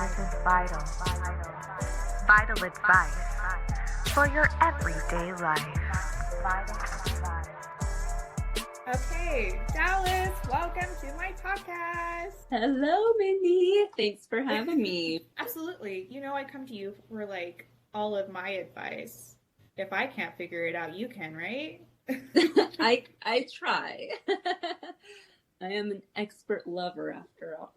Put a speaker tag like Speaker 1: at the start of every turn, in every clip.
Speaker 1: This is vital. Vital advice for your everyday life.
Speaker 2: Okay, Dallas, welcome to my podcast.
Speaker 3: Hello, Mindy. Thanks for having me.
Speaker 2: Absolutely. You know, I come to you for like all of my advice. If I can't figure it out, you can, right?
Speaker 3: I try. I am an expert lover after all.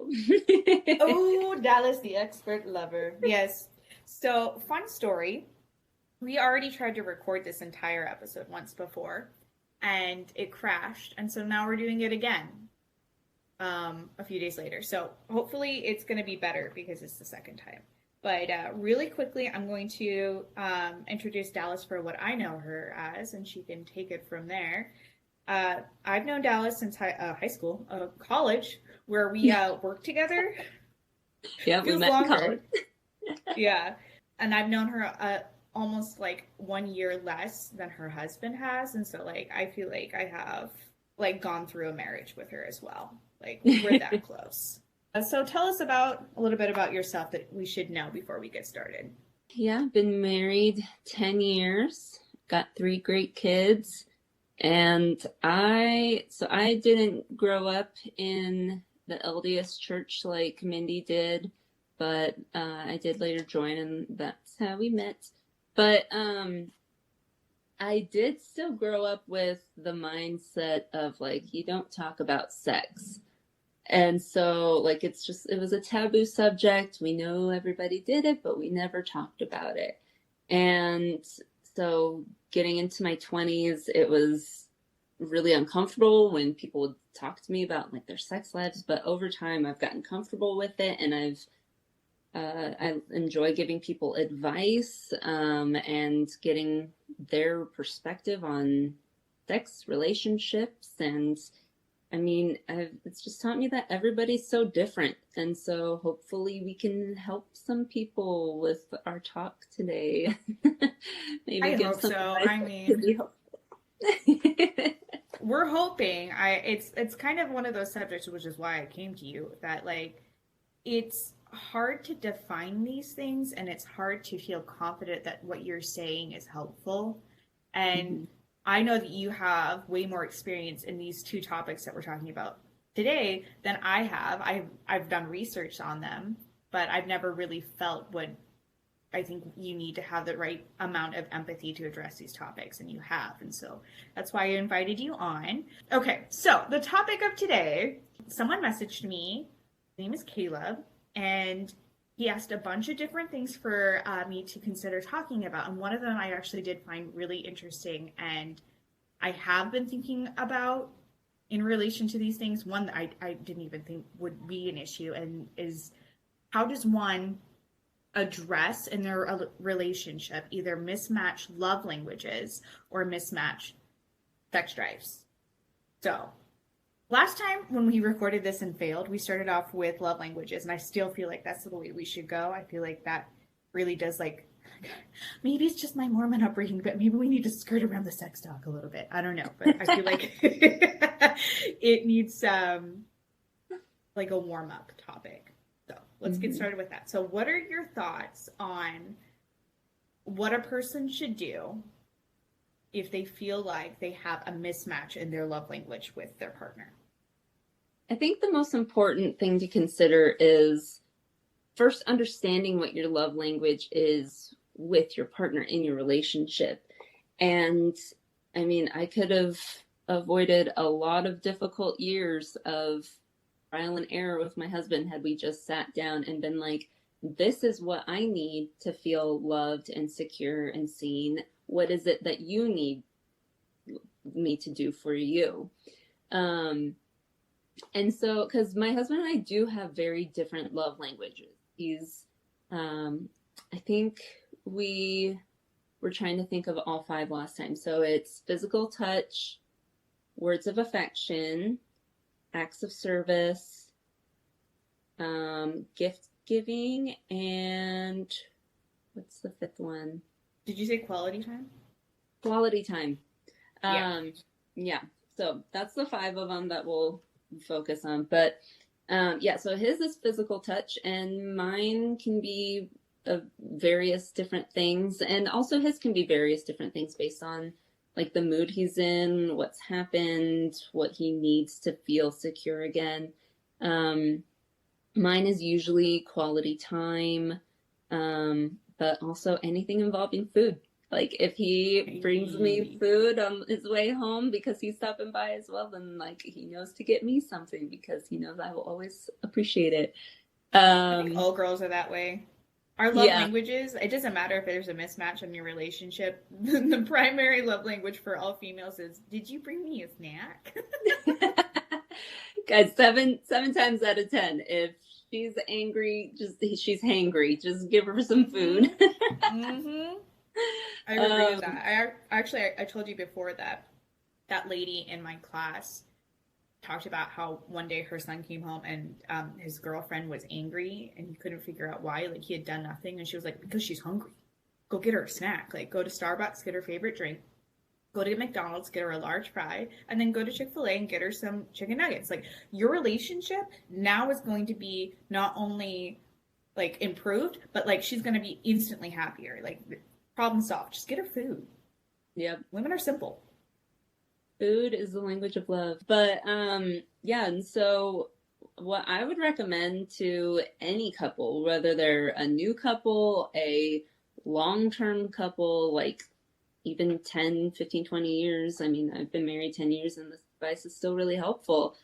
Speaker 2: Oh, Dallas, the expert lover. Yes. So, fun story. We already tried to record this entire episode once before, and it crashed. And so now we're doing it again a few days later. So hopefully it's going to be better because it's the second time. But really quickly, I'm going to introduce Dallas for what I know her as, and she can take it from there. I've known Dallas since high school, college, where we worked together.
Speaker 3: Yeah, we met in college.
Speaker 2: Yeah. And I've known her almost like 1 year less than her husband has. And so, like, I feel like I have, like, gone through a marriage with her as well. Like, we're that close. So tell us a little bit about yourself that we should know before we get started.
Speaker 3: Yeah, I've been married 10 years, got 3 great kids. And I didn't grow up in the LDS church like Mindy did, but I did later join, and that's how we met. But I did still grow up with the mindset of, like, you don't talk about sex. And so, like, it was a taboo subject. We know everybody did it, but we never talked about it. And so getting into my 20s, it was really uncomfortable when people would talk to me about, like, their sex lives. But over time, I've gotten comfortable with it, and I enjoy giving people advice and getting their perspective on sex, relationships, and I mean, it's just taught me that everybody's so different, and so hopefully we can help some people with our talk today.
Speaker 2: Maybe I hope so. I mean, we're hoping. It's kind of one of those subjects, which is why I came to you. That, like, it's hard to define these things, and it's hard to feel confident that what you're saying is helpful. And I know that you have way more experience in these two topics that we're talking about today than I have. I've done research on them, but I've never really felt what I think you need to have the right amount of empathy to address these topics, and you have. And so that's why I invited you on. Okay, so the topic of today, someone messaged me. His name is Caleb, and he asked a bunch of different things for me to consider talking about. And one of them I actually did find really interesting, and I have been thinking about in relation to these things. One that I didn't even think would be an issue, and is, how does one address in their relationship either mismatched love languages or mismatched sex drives? So last time when we recorded this and failed, we started off with love languages, and I still feel like that's the way we should go. I feel like that really does, like, maybe it's just my Mormon upbringing, but maybe we need to skirt around the sex talk a little bit. I don't know, but I feel like it needs like a warm-up topic. So let's get started with that. So what are your thoughts on what a person should do if they feel like they have a mismatch in their love language with their partner?
Speaker 3: I think the most important thing to consider is first understanding what your love language is with your partner in your relationship. And I mean, I could have avoided a lot of difficult years of trial and error with my husband had we just sat down and been like, this is what I need to feel loved and secure and seen. What is it that you need me to do for you? And so, because my husband and I do have very different love languages. He's, I think we were trying to think of all 5 last time. So it's physical touch, words of affection, acts of service, gift giving, and what's the 5th one?
Speaker 2: Did you say quality time?
Speaker 3: Quality time. Yeah. So that's the 5 of them that we'll focus on. But Yeah, so his is physical touch, and mine can be various different things, and also his can be various different things based on like the mood he's in, what's happened, what he needs to feel secure again. Um, Mine is usually quality time, but also anything involving food. Like if he brings me food on his way home because he's stopping by as well, then like he knows to get me something because he knows I will always appreciate it.
Speaker 2: I think all girls are that way. Our love
Speaker 3: Yeah.
Speaker 2: languages, it doesn't matter if there's a mismatch in your relationship. The primary love language for all females is, did you bring me a snack?
Speaker 3: Guys, seven times out of 10, if she's angry, she's hangry. Just give her some food.
Speaker 2: Mm-hmm. I agree with that. I told you before that that lady in my class talked about how one day her son came home and his girlfriend was angry and he couldn't figure out why. Like he had done nothing, and she was like, because she's hungry. Go get her a snack. Like go to Starbucks, get her favorite drink. Go to McDonald's, get her a large fry, and then go to Chick-fil-A and get her some chicken nuggets. Like your relationship now is going to be not only like improved, but like she's going to be instantly happier. Like problem solved. Just get her food.
Speaker 3: Yep.
Speaker 2: Women are simple.
Speaker 3: Food is the language of love. But yeah, and so what I would recommend to any couple, whether they're a new couple, a long-term couple, like even 10, 15, 20 years. I mean, I've been married 10 years and this advice is still really helpful.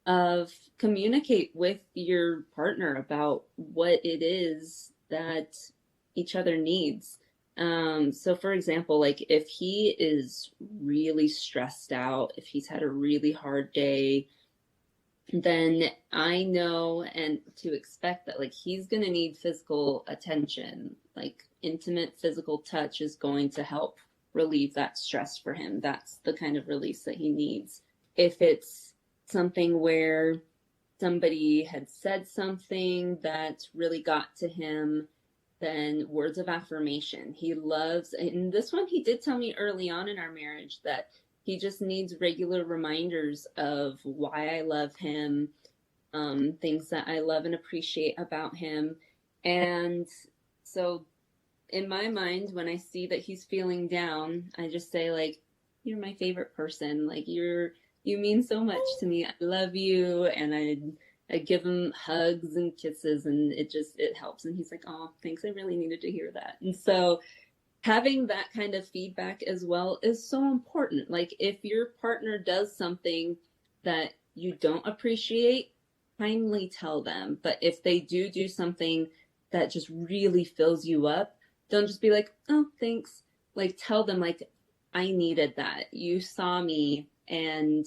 Speaker 3: Of communicate with your partner about what it is that each other needs. So for example, like if he is really stressed out, if he's had a really hard day, then I know and to expect that like he's going to need physical attention. Like intimate physical touch is going to help relieve that stress for him. That's the kind of release that he needs. If it's something where somebody had said something that really got to him, then words of affirmation. He loves, and this one he did tell me early on in our marriage that he just needs regular reminders of why I love him, things that I love and appreciate about him. And so in my mind, when I see that he's feeling down, I just say like, you're my favorite person. Like you mean so much to me. I love you. And I give him hugs and kisses, and it helps. And he's like, oh, thanks. I really needed to hear that. And so having that kind of feedback as well is so important. Like if your partner does something that you don't appreciate, kindly tell them. But if they do something that just really fills you up, don't just be like, oh, thanks. Like tell them like, I needed that. You saw me and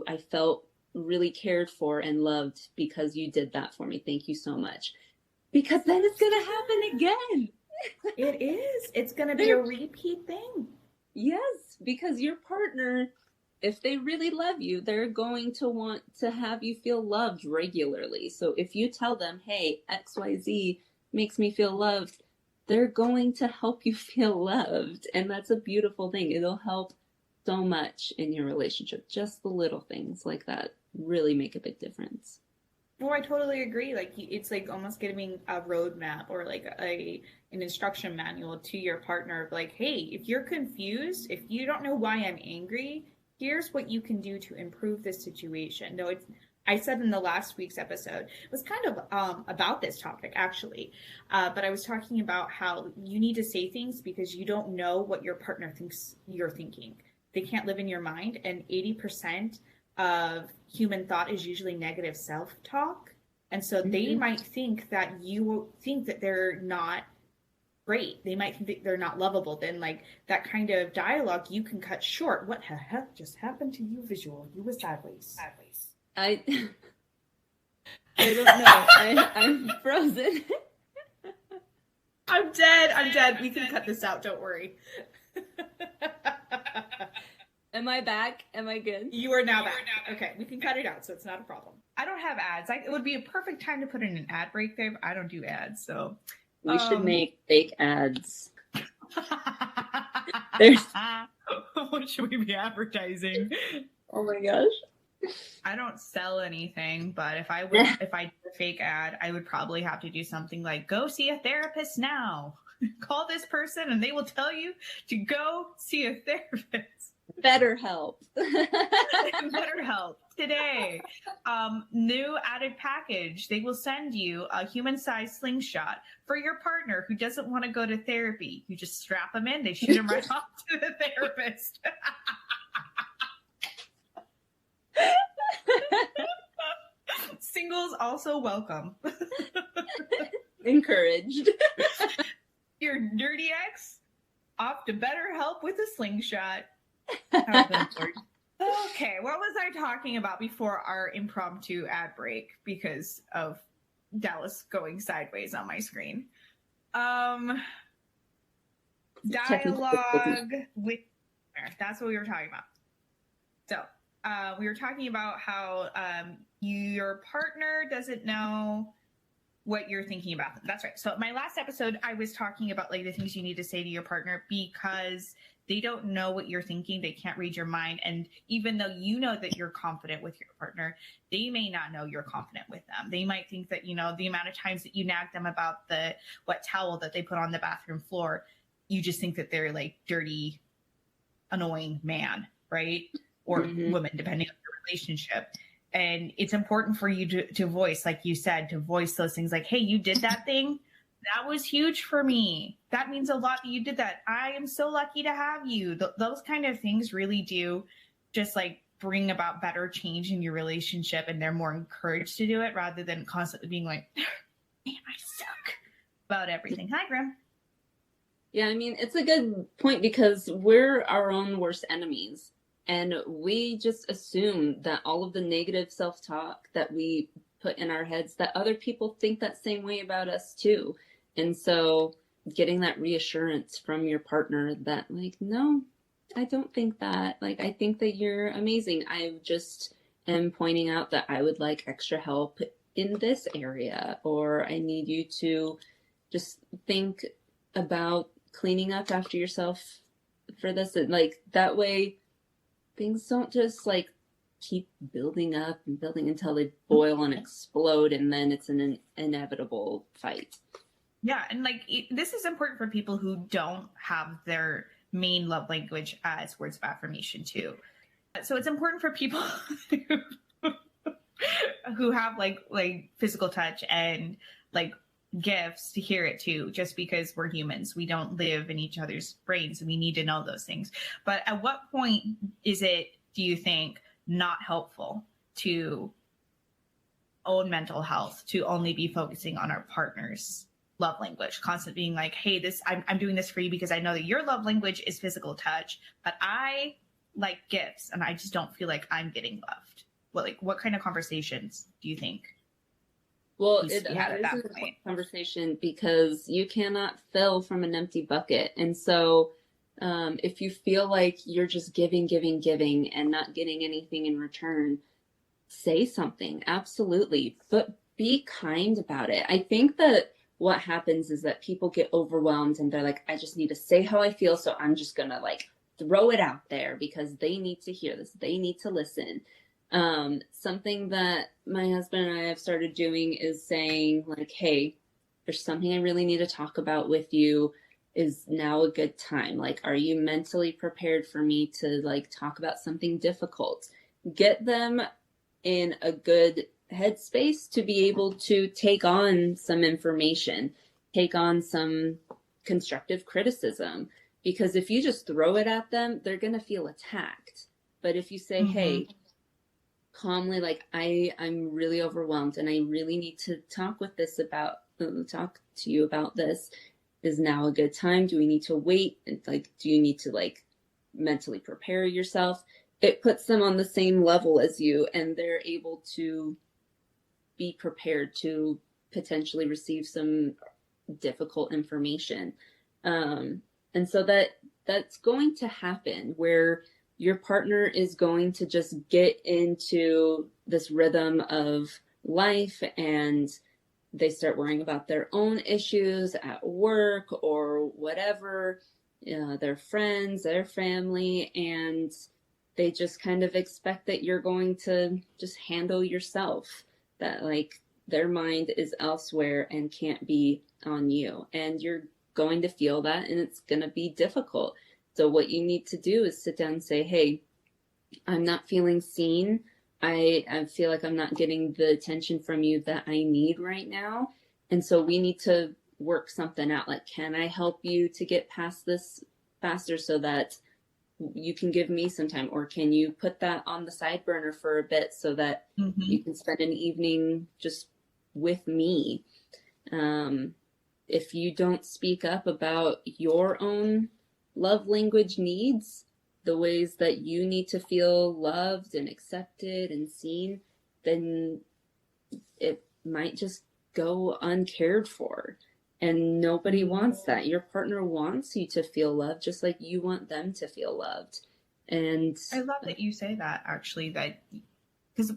Speaker 3: I felt really cared for and loved because you did that for me. Thank you so much. Because then it's going to happen again.
Speaker 2: It is. It's going to be a repeat thing.
Speaker 3: Yes, because your partner, if they really love you, they're going to want to have you feel loved regularly. So if you tell them, hey, XYZ makes me feel loved, they're going to help you feel loved. And that's a beautiful thing. It'll help so much in your relationship. Just the little things like that really make a big difference.
Speaker 2: Oh, I totally agree. Like it's like almost giving a roadmap or like an instruction manual to your partner of like, hey, if you're confused, if you don't know why I'm angry, here's what you can do to improve this situation. No, I said in the last week's episode, it was kind of about this topic actually, but I was talking about how you need to say things because you don't know what your partner thinks you're thinking. They can't live in your mind, and 80% of human thought is usually negative self-talk. And so they might think that you think that they're not great. They might think that they're not lovable. Then like that kind of dialogue you can cut short. What the heck just happened to you, visual? You were sideways.
Speaker 3: I don't know. I'm frozen.
Speaker 2: I'm dead. We can cut this out. Don't worry.
Speaker 3: Am I back? Am I good?
Speaker 2: You are now back. Okay, we can cut it out, so it's not a problem. I don't have ads. It would be a perfect time to put in an ad break there, but I don't do ads, so.
Speaker 3: We should make fake ads.
Speaker 2: What should we be advertising?
Speaker 3: Oh my gosh.
Speaker 2: I don't sell anything, but if I did a fake ad, I would probably have to do something like, go see a therapist now. Call this person and they will tell you to go see a therapist.
Speaker 3: BetterHelp.
Speaker 2: BetterHelp today. New added package. They will send you a human-sized slingshot for your partner who doesn't want to go to therapy. You just strap them in. They shoot them right off to the therapist. Singles also welcome.
Speaker 3: Encouraged.
Speaker 2: Your dirty ex off to BetterHelp with a slingshot. Okay, what was I talking about before our impromptu ad break because of Dallas going sideways on my screen? Dialogue with, that's what we were talking about. So we were talking about how your partner doesn't know what you're thinking about. That's right. So my last episode, I was talking about like the things you need to say to your partner because they don't know what you're thinking. They can't read your mind. And even though you know that you're confident with your partner, they may not know you're confident with them. They might think that, you know, the amount of times that you nag them about the wet towel that they put on the bathroom floor, you just think that they're like dirty, annoying man, right? Or woman, depending on your relationship. And it's important for you to voice, like you said, to voice those things like, hey, you did that thing. That was huge for me. That means a lot that you did that. I am so lucky to have you. Those kind of things really do just like bring about better change in your relationship, and they're more encouraged to do it rather than constantly being like, man, I suck about everything. Hi, Graham.
Speaker 3: Yeah, I mean, it's a good point because we're our own worst enemies. And we just assume that all of the negative self-talk that we put in our heads, that other people think that same way about us too. And so getting that reassurance from your partner that like, no, I don't think that. Like, I think that you're amazing. I just am pointing out that I would like extra help in this area, or I need you to just think about cleaning up after yourself for this. And like that way, things don't just like keep building up and building until they boil and explode, and then it's an inevitable fight.
Speaker 2: Yeah, and like this is important for people who don't have their main love language as words of affirmation too. So it's important for people who have like physical touch and like gifts to hear it too, just because we're humans. We don't live in each other's brains, and we need to know those things. But at what point is it, do you think, not helpful to own mental health, to only be focusing on our partner's love language, constantly being like, hey, this I'm doing this for you because I know that your love language is physical touch, but I like gifts and I just don't feel like I'm getting loved? What kind of conversations do you think?
Speaker 3: Well, it is a conversation because you cannot fill from an empty bucket. And so if you feel like you're just giving and not getting anything in return, say something. Absolutely. But be kind about it. I think that what happens is that people get overwhelmed and they're like, I just need to say how I feel. So I'm just going to like throw it out there because they need to hear this. They need to listen. Something that my husband and I have started doing is saying like, hey, there's something I really need to talk about with you. Is now a good time? Like, are you mentally prepared for me to like talk about something difficult? Get them in a good headspace to be able to take on some information, take on some constructive criticism. Because if you just throw it at them, they're going to feel attacked. But if you say, hey, calmly, like, I'm really overwhelmed and I really need to talk to you about this. Is now a good time? Do we need to wait? Like, do you need to like mentally prepare yourself? It puts them on the same level as you, and they're able to be prepared to potentially receive some difficult information. And so that's going to happen where your partner is going to just get into this rhythm of life, and they start worrying about their own issues at work or whatever, their friends, their family, and they just kind of expect that you're going to just handle yourself, that like their mind is elsewhere and can't be on you. And you're going to feel that, and it's going to be difficult. So what you need to do is sit down and say, hey, I'm not feeling seen. I feel like I'm not getting the attention from you that I need right now. And so we need to work something out. Like, can I help you to get past this faster so that you can give me some time? Or can you put that on the side burner for a bit so that you can spend an evening just with me? If you don't speak up about your own love language needs, the ways that you need to feel loved and accepted and seen, then it might just go uncared for. And nobody wants that. Your partner wants you to feel loved just like you want them to feel loved. And
Speaker 2: I love that you say that, actually, that because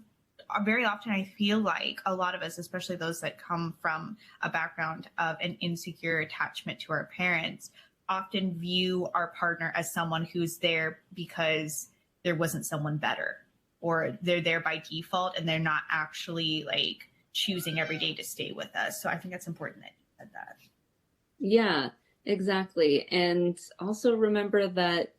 Speaker 2: very often I feel like a lot of us, especially those that come from a background of an insecure attachment to our parents, often view our partner as someone who's there because there wasn't someone better, or they're there by default and they're not actually like choosing every day to stay with us. So I think that's important that you said that.
Speaker 3: yeah, exactly. And also remember that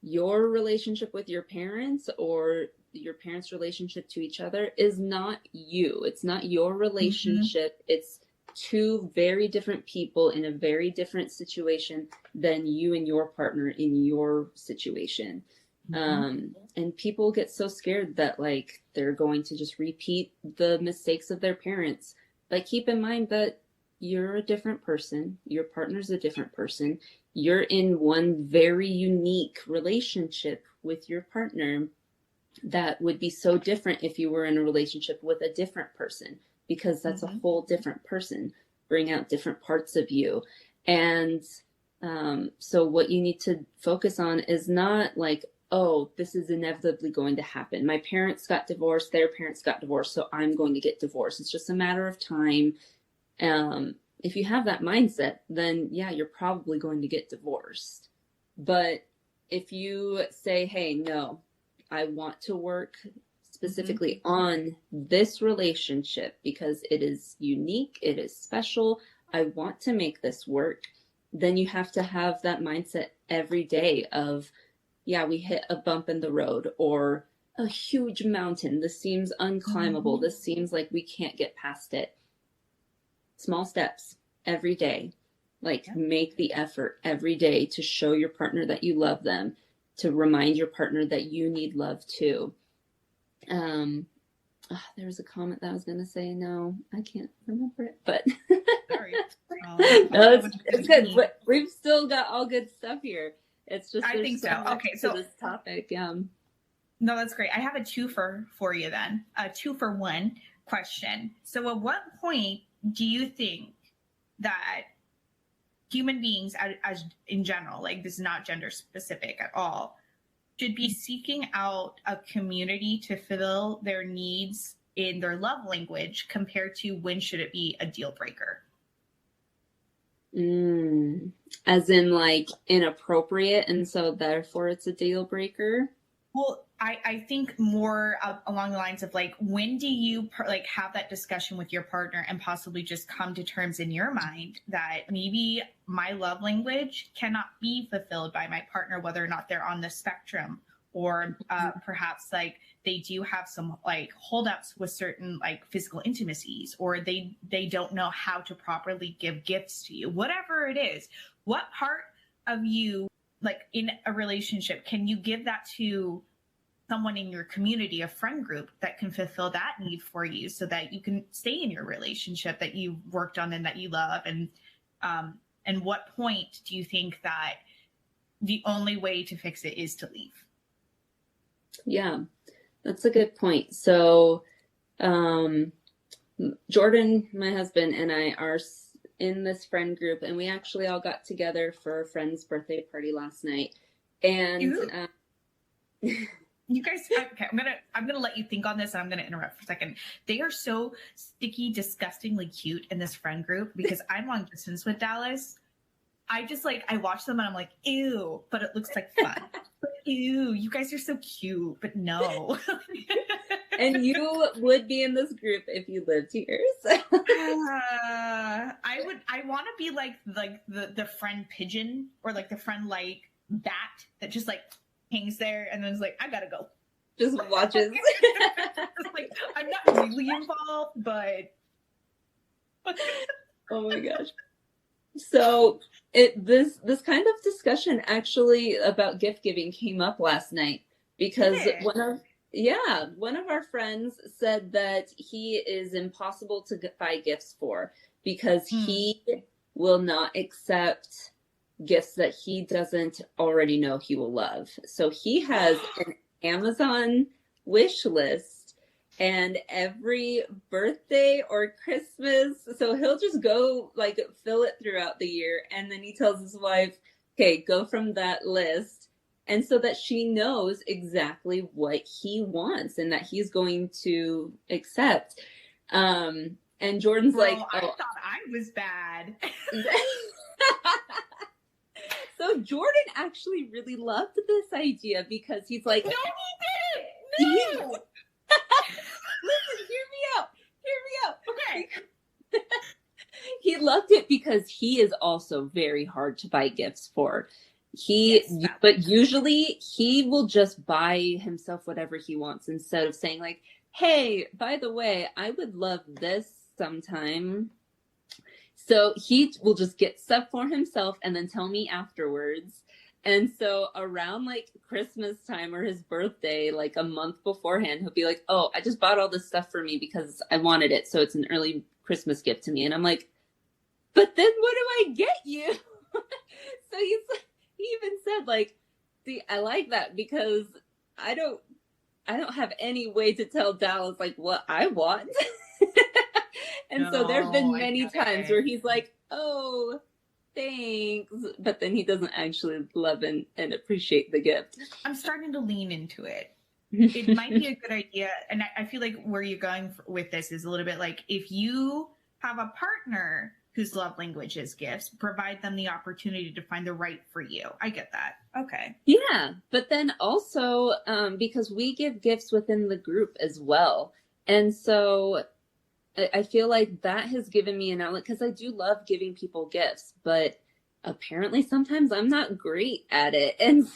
Speaker 3: your relationship with your parents or your parents' relationship to each other is not you. It's not your relationship. It's two very different people in a very different situation than you and your partner in your situation. And people get so scared that like they're going to just repeat the mistakes of their parents. But keep in mind that you're a different person. Your partner's a different person. You're in one very unique relationship with your partner that would be so different if you were in a relationship with a different person, because that's a whole different person, bring out different parts of you. And so what you need to focus on is not like, oh, this is inevitably going to happen. My parents got divorced, their parents got divorced, so I'm going to get divorced. It's just a matter of time. If you have that mindset, then yeah, you're probably going to get divorced. But if you say, hey, no, I want to work specifically on this relationship because it is unique, it is special, I want to make this work, then you have to have that mindset every day of, yeah, we hit a bump in the road or a huge mountain. This seems unclimbable. This seems like we can't get past it. Small steps every day. Like make the effort every day to show your partner that you love them, to remind your partner that you need love too. There was a comment that I was going to say. No, I can't remember it, but
Speaker 2: Sorry.
Speaker 3: No, it's good. But we've still got all good stuff here. It's just,
Speaker 2: I think so. Okay, so
Speaker 3: this topic.
Speaker 2: No, that's great. I have a twofer for you then. A 2-for-1 question. So at what point do you think that human beings as in general, like this is not gender specific at all, should be seeking out a community to fulfill their needs in their love language compared to when should it be a deal breaker?
Speaker 3: As in like inappropriate, and so therefore it's a deal breaker?
Speaker 2: Well, I think more along the lines of like, when do you like have that discussion with your partner and possibly just come to terms in your mind that maybe my love language cannot be fulfilled by my partner, whether or not they're on the spectrum, or perhaps like they do have some like holdouts with certain like physical intimacies, or they don't know how to properly give gifts to you, whatever it is. What part of you, like in a relationship, can you give that to someone in your community, a friend group that can fulfill that need for you so that you can stay in your relationship that you worked on and that you love? And what point do you think that the only way to fix it is to leave?
Speaker 3: Yeah, that's a good point. So Jordan, my husband, and I are in this friend group, and we actually all got together for a friend's birthday party last night. And
Speaker 2: you guys, okay, I'm gonna let you think on this, and I'm gonna interrupt for a second. They are so sticky, disgustingly cute in this friend group because I'm long distance with Dallas. I just like, I watch them and I'm like, ew, but it looks like fun. ew, you guys are so cute, but no.
Speaker 3: And you would be in this group if you lived here. So.
Speaker 2: I want to be like the friend pigeon, or like the friend like bat that just like hangs there and then is like, I gotta go.
Speaker 3: Just watches.
Speaker 2: Like, I'm not really involved, but
Speaker 3: Oh my gosh. So this kind of discussion actually about gift giving came up last night because one of our friends said that he is impossible to buy gifts for because he will not accept gifts that he doesn't already know he will love. So he has an Amazon wish list, and every birthday or Christmas, so he'll just go like fill it throughout the year, and then he tells his wife, okay, go from that list, and so that she knows exactly what he wants and that he's going to accept. And Jordan's like,
Speaker 2: I thought I was bad.
Speaker 3: So Jordan actually really loved this idea because he's like,
Speaker 2: no, he didn't. No.
Speaker 3: Listen, hear me out.
Speaker 2: Okay.
Speaker 3: He loved it because he is also very hard to buy gifts for. But usually he will just buy himself whatever he wants instead of saying like, hey, by the way, I would love this sometime. So he will just get stuff for himself and then tell me afterwards. And so around like Christmas time or his birthday, like a month beforehand, he'll be like, oh, I just bought all this stuff for me because I wanted it. So it's an early Christmas gift to me. And I'm like, but then what do I get you? So he even said like, see, I like that because I don't have any way to tell Dallas like what I want. And so there have been many times where he's like, oh, thanks. But then he doesn't actually love and appreciate the gift.
Speaker 2: I'm starting to lean into it. It might be a good idea. And I feel like where you're going with this is a little bit like if you have a partner whose love language is gifts, provide them the opportunity to find the right for you. I get that. Okay.
Speaker 3: Yeah. But then also because we give gifts within the group as well. And so I feel like that has given me an outlet because I do love giving people gifts, but apparently sometimes I'm not great at it. And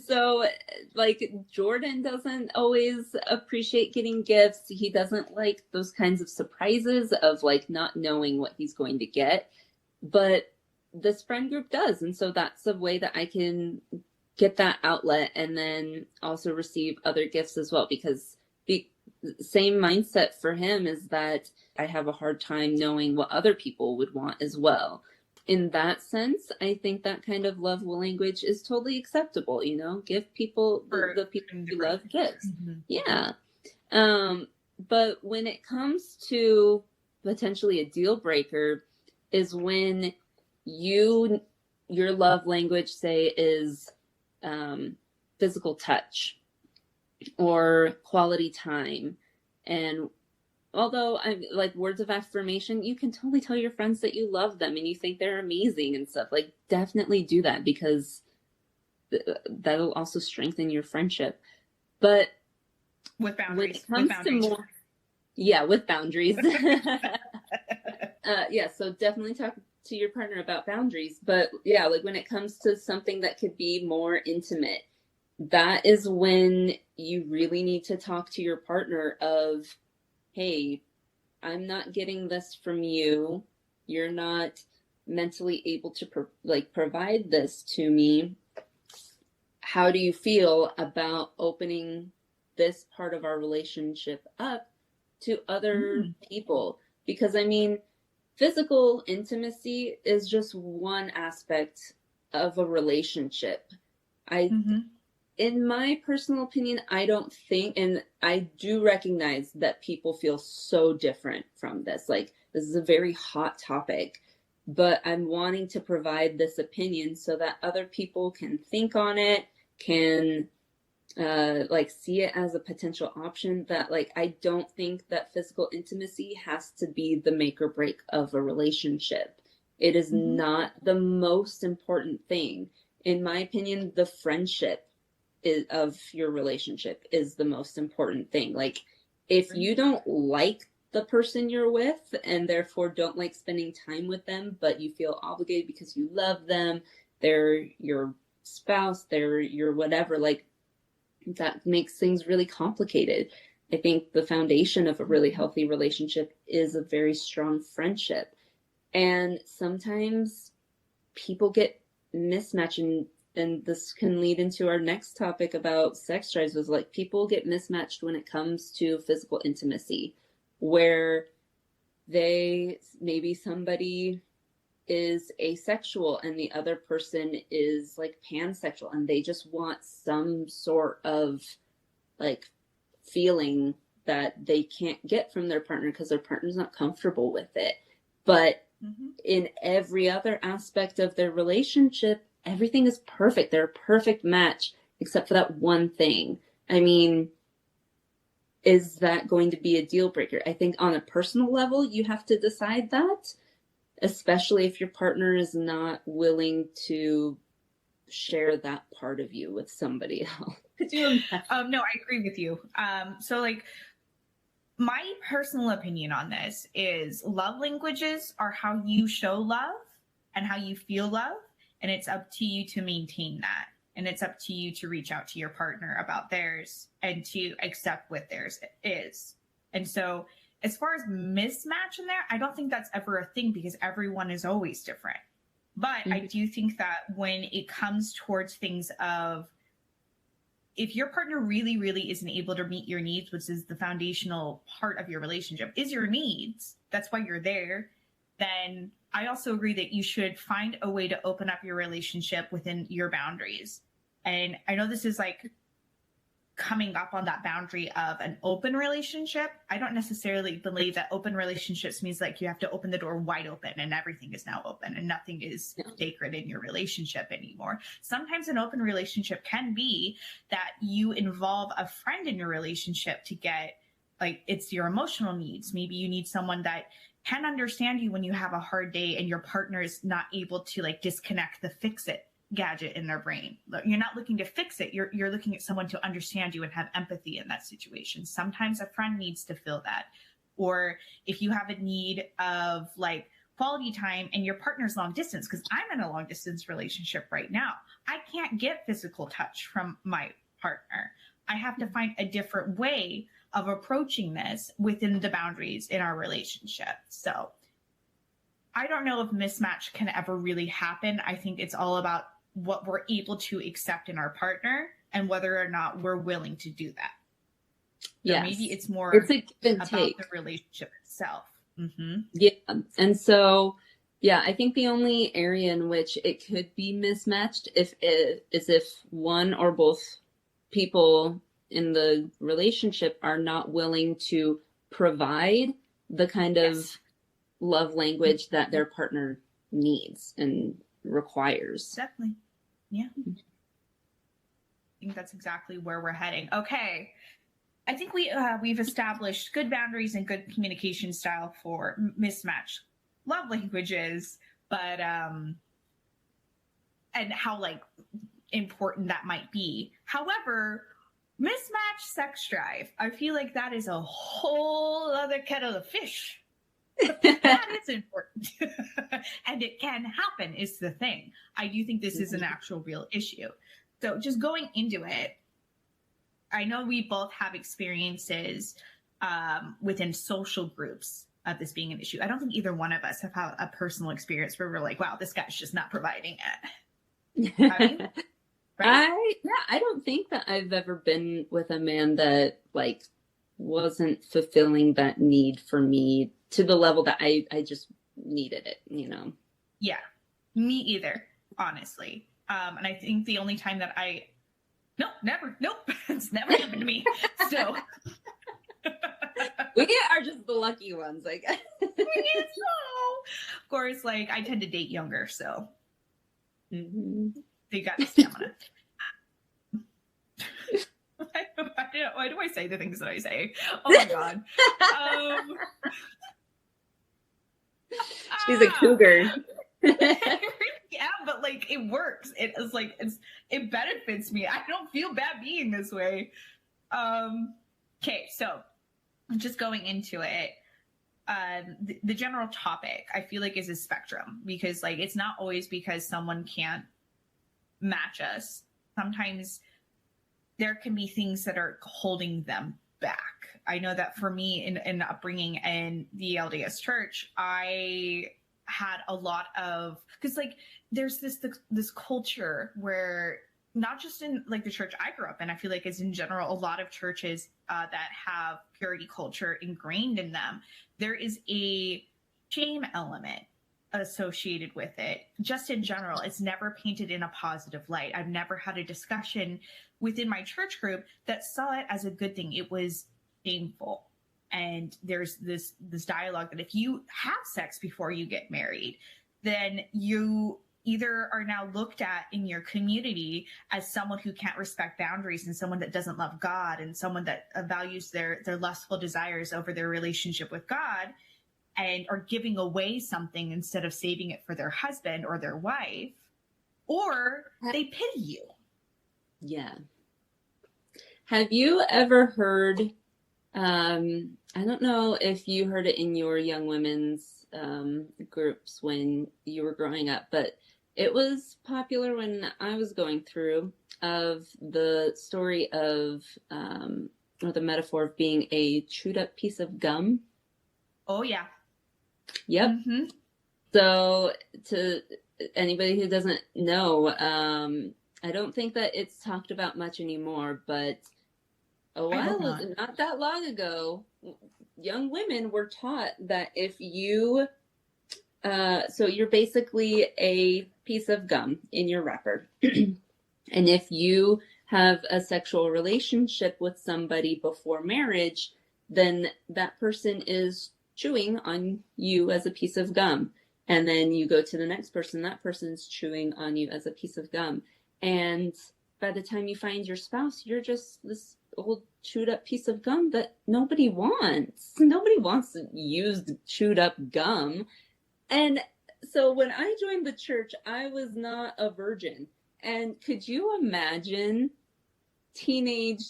Speaker 3: so like Jordan doesn't always appreciate getting gifts. He doesn't like those kinds of surprises of like not knowing what he's going to get, but this friend group does. And so that's a way that I can get that outlet and then also receive other gifts as well, because the same mindset for him is that I have a hard time knowing what other people would want as well. In that sense, I think that kind of love language is totally acceptable, you know, give people the people you love gifts. Mm-hmm. Yeah. But when it comes to potentially a deal breaker is when your love language, say, is physical touch or quality time. And although I'm like words of affirmation, you can totally tell your friends that you love them and you think they're amazing and stuff. Like definitely do that because that'll also strengthen your friendship. But
Speaker 2: with boundaries,
Speaker 3: when it comes to more, with boundaries. So definitely talk to your partner about boundaries. But yeah, like when it comes to something that could be more intimate, that is when you really need to talk to your partner of, hey, I'm not getting this from you. You're not mentally able to provide this to me. How do you feel about opening this part of our relationship up to other people? Because I mean, physical intimacy is just one aspect of a relationship. In my personal opinion, I don't think, and I do recognize that people feel so different from this. Like, this is a very hot topic, but I'm wanting to provide this opinion so that other people can think on it, can see it as a potential option. That I don't think that physical intimacy has to be the make or break of a relationship. It is not the most important thing. in my opinion, the friendship of your relationship is the most important thing. Like, if you don't like the person you're with and therefore don't like spending time with them, but you feel obligated because you love them, they're your spouse, they're your whatever, like, that makes things really complicated. I think the foundation of a really healthy relationship is a very strong friendship. And sometimes people get mismatched, and this can lead into our next topic about sex drives, was like people get mismatched when it comes to physical intimacy, where maybe somebody is asexual and the other person is like pansexual, and they just want some sort of like feeling that they can't get from their partner because their partner's not comfortable with it. But in every other aspect of their relationship, everything is perfect. They're a perfect match except for that one thing. I mean, is that going to be a deal breaker? I think on a personal level, you have to decide that, especially if your partner is not willing to share that part of you with somebody else.
Speaker 2: No, I agree with you. So like, my personal opinion on this is love languages are how you show love and how you feel love. And it's up to you to maintain that. And it's up to you to reach out to your partner about theirs and to accept what theirs is. And so as far as mismatch in there, I don't think that's ever a thing because everyone is always different. But I do think that when it comes towards things of, if your partner really, really isn't able to meet your needs, which is the foundational part of your relationship, is your needs, that's why you're there, then I also agree that you should find a way to open up your relationship within your boundaries. And I know this is like coming up on that boundary of an open relationship. I don't necessarily believe that open relationships means like you have to open the door wide open and everything is now open and nothing is sacred in your relationship anymore. Sometimes an open relationship can be that you involve a friend in your relationship to get, like, it's your emotional needs. Maybe you need someone that can understand you when you have a hard day and your partner is not able to like disconnect the fix it gadget in their brain. You're not looking to fix it. You're looking at someone to understand you and have empathy in that situation. Sometimes a friend needs to feel that. Or if you have a need of like quality time and your partner's long distance, because I'm in a long distance relationship right now, I can't get physical touch from my partner. I have to find a different way of approaching this within the boundaries in our relationship. So I don't know if mismatch can ever really happen. I think it's all about what we're able to accept in our partner and whether or not we're willing to do that. So
Speaker 3: yes.
Speaker 2: Maybe it's more
Speaker 3: it's a give and
Speaker 2: about
Speaker 3: take.
Speaker 2: the relationship itself.
Speaker 3: Yeah. And so, yeah, I think the only area in which it could be mismatched is if one or both people in the relationship are not willing to provide the kind of love language that their partner needs and requires.
Speaker 2: Definitely. Yeah. I think that's exactly where we're heading. Okay. I think we've established good boundaries and good communication style for mismatch love languages, but and how like important that might be. However, mismatch sex drive, I feel like that is a whole other kettle of fish. That is important. And it can happen is the thing. I do think this is an actual real issue. So just going into it, I know we both have experiences within social groups of this being an issue. I don't think either one of us have had a personal experience where we're like, wow, this guy's just not providing it. I mean, right?
Speaker 3: I don't think that I've ever been with a man that like wasn't fulfilling that need for me to the level that I just needed it, you know?
Speaker 2: Yeah, me either, honestly. And I think the only time that nope, it's never happened to me. So
Speaker 3: we are just the lucky ones, I guess.
Speaker 2: Of course, like I tend to date younger, so they got the stamina. Why do I say the things that I say? Oh my god.
Speaker 3: She's a cougar.
Speaker 2: Yeah, but like like, it works. It benefits me. I don't feel bad being this way. Okay, so just going into it, the general topic I feel like is a spectrum, because like it's not always because someone can't match us. Sometimes there can be things that are holding them back. I know that for me in upbringing in the LDS church, I had a lot of, because like there's this culture where, not just in like the church I grew up in, I feel like it's in general a lot of churches that have purity culture ingrained in them. There is a shame element associated with it. Just in general, it's never painted in a positive light. I've never had a discussion within my church group that saw it as a good thing. It was shameful. And there's this dialogue that if you have sex before you get married, then you either are now looked at in your community as someone who can't respect boundaries, and someone that doesn't love God, and someone that values their lustful desires over their relationship with God, and are giving away something instead of saving it for their husband or their wife, or they pity you.
Speaker 3: Yeah. Have you ever heard, I don't know if you heard it in your young women's groups when you were growing up, but it was popular when I was going through, of the story of, or the metaphor of being a chewed up piece of gum.
Speaker 2: Oh, yeah.
Speaker 3: Yep.
Speaker 2: Mm-hmm.
Speaker 3: So to anybody who doesn't know, I don't think that it's talked about much anymore, but not that long ago, young women were taught that if you, so you're basically a piece of gum in your wrapper. And if you have a sexual relationship with somebody before marriage, then that person is chewing on you as a piece of gum. And then you go to the next person, that person's chewing on you as a piece of gum. And by the time you find your spouse, you're just this old chewed up piece of gum that nobody wants. Nobody wants used chewed up gum. And so when I joined the church, I was not a virgin. And could you imagine teenage,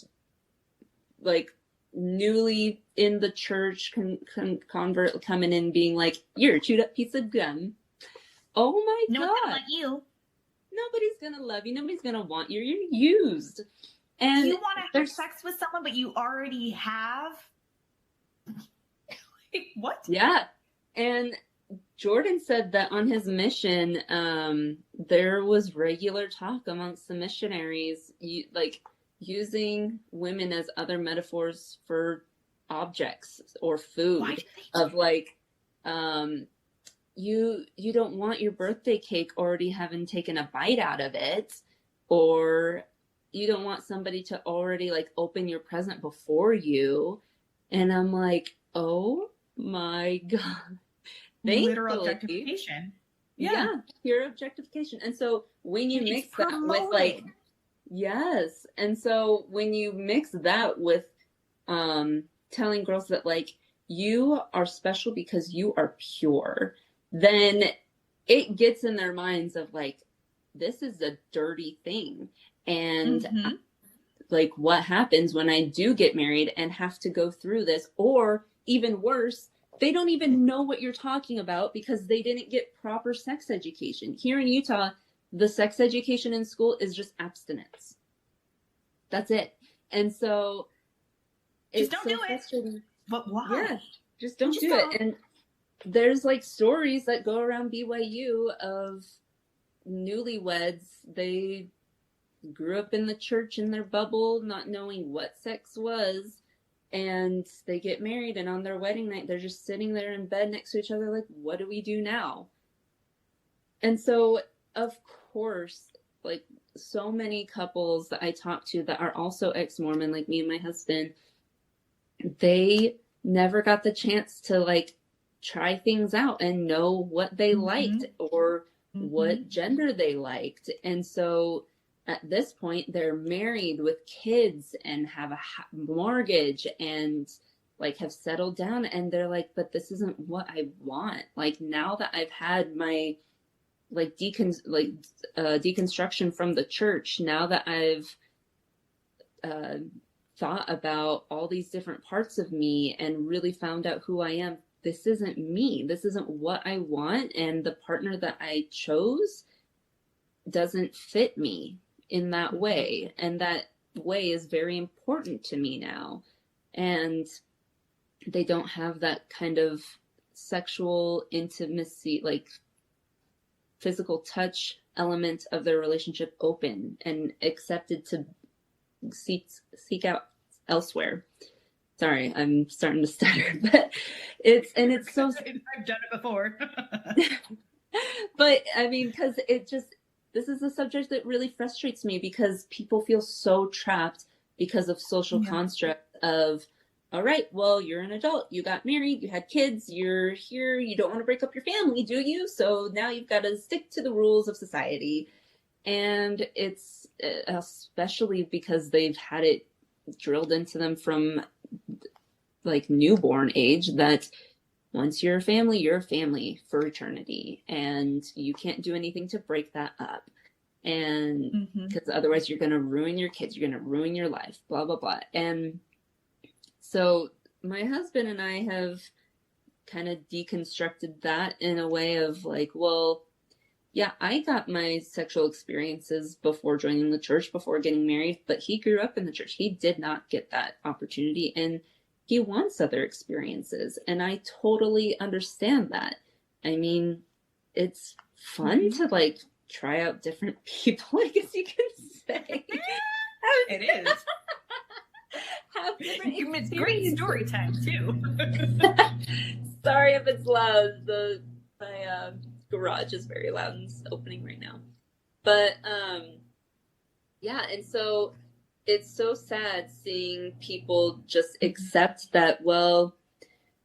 Speaker 3: like, newly in the church convert coming in being like, you're a chewed up piece of gum? Oh my God.
Speaker 2: Nobody's gonna want you.
Speaker 3: Nobody's gonna love you. Nobody's gonna want you. You're used. And
Speaker 2: you want to have sex with someone, but you already have? What?
Speaker 3: Yeah. And Jordan said that on his mission, there was regular talk amongst the missionaries, like using women as other metaphors for objects or food, of like, you don't want your birthday cake already having taken a bite out of it, or you don't want somebody to already like open your present before you. And I'm like, oh my God.
Speaker 2: Literal objectification.
Speaker 3: Yeah, pure objectification. And so when you mix that with like, yes. And so when you mix that with telling girls that like, you are special because you are pure, then it gets in their minds of like, this is a dirty thing. And like, what happens when I do get married and have to go through this? Or even worse, they don't even know what you're talking about because they didn't get proper sex education. Here in Utah, the sex education in school is just abstinence. That's it. And so
Speaker 2: just don't do it. But why?
Speaker 3: Yeah, just don't do it. And there's like stories that go around BYU of newlyweds. They grew up in the church in their bubble, not knowing what sex was. And they get married, and on their wedding night, they're just sitting there in bed next to each other like, what do we do now? And so, of course, like so many couples that I talk to that are also ex-Mormon, like me and my husband, they never got the chance to like try things out and know what they liked or what gender they liked. And so at this point, they're married with kids and have a mortgage and like have settled down, and they're like, but this isn't what I want. Like, now that I've had my like deconstruction from the church, now that I've thought about all these different parts of me and really found out who I am, this isn't me. This isn't what I want. And the partner that I chose doesn't fit me in that way. And that way is very important to me now. And they don't have that kind of sexual intimacy, like physical touch element of their relationship open and accepted to seek out elsewhere. Sorry, I'm starting to stutter, but it's so.
Speaker 2: I've done it before.
Speaker 3: But I mean, because this is a subject that really frustrates me because people feel so trapped because of social construct of, all right, well, you're an adult, you got married, you had kids, you're here, you don't want to break up your family, do you? So now you've got to stick to the rules of society. And it's especially because they've had it drilled into them from like newborn age that once you're a family for eternity, and you can't do anything to break that up. And because otherwise you're going to ruin your kids, you're going to ruin your life, blah, blah, blah. And so my husband and I have kind of deconstructed that in a way of like, well, yeah, I got my sexual experiences before joining the church, before getting married, but he grew up in the church. He did not get that opportunity, and he wants other experiences. And I totally understand that. I mean, it's fun to like try out different people, I guess you can say.
Speaker 2: It is. It's great story time too.
Speaker 3: Sorry if it's loud. My garage is very loud and it's opening right now. But yeah, and so it's so sad seeing people just accept that, well,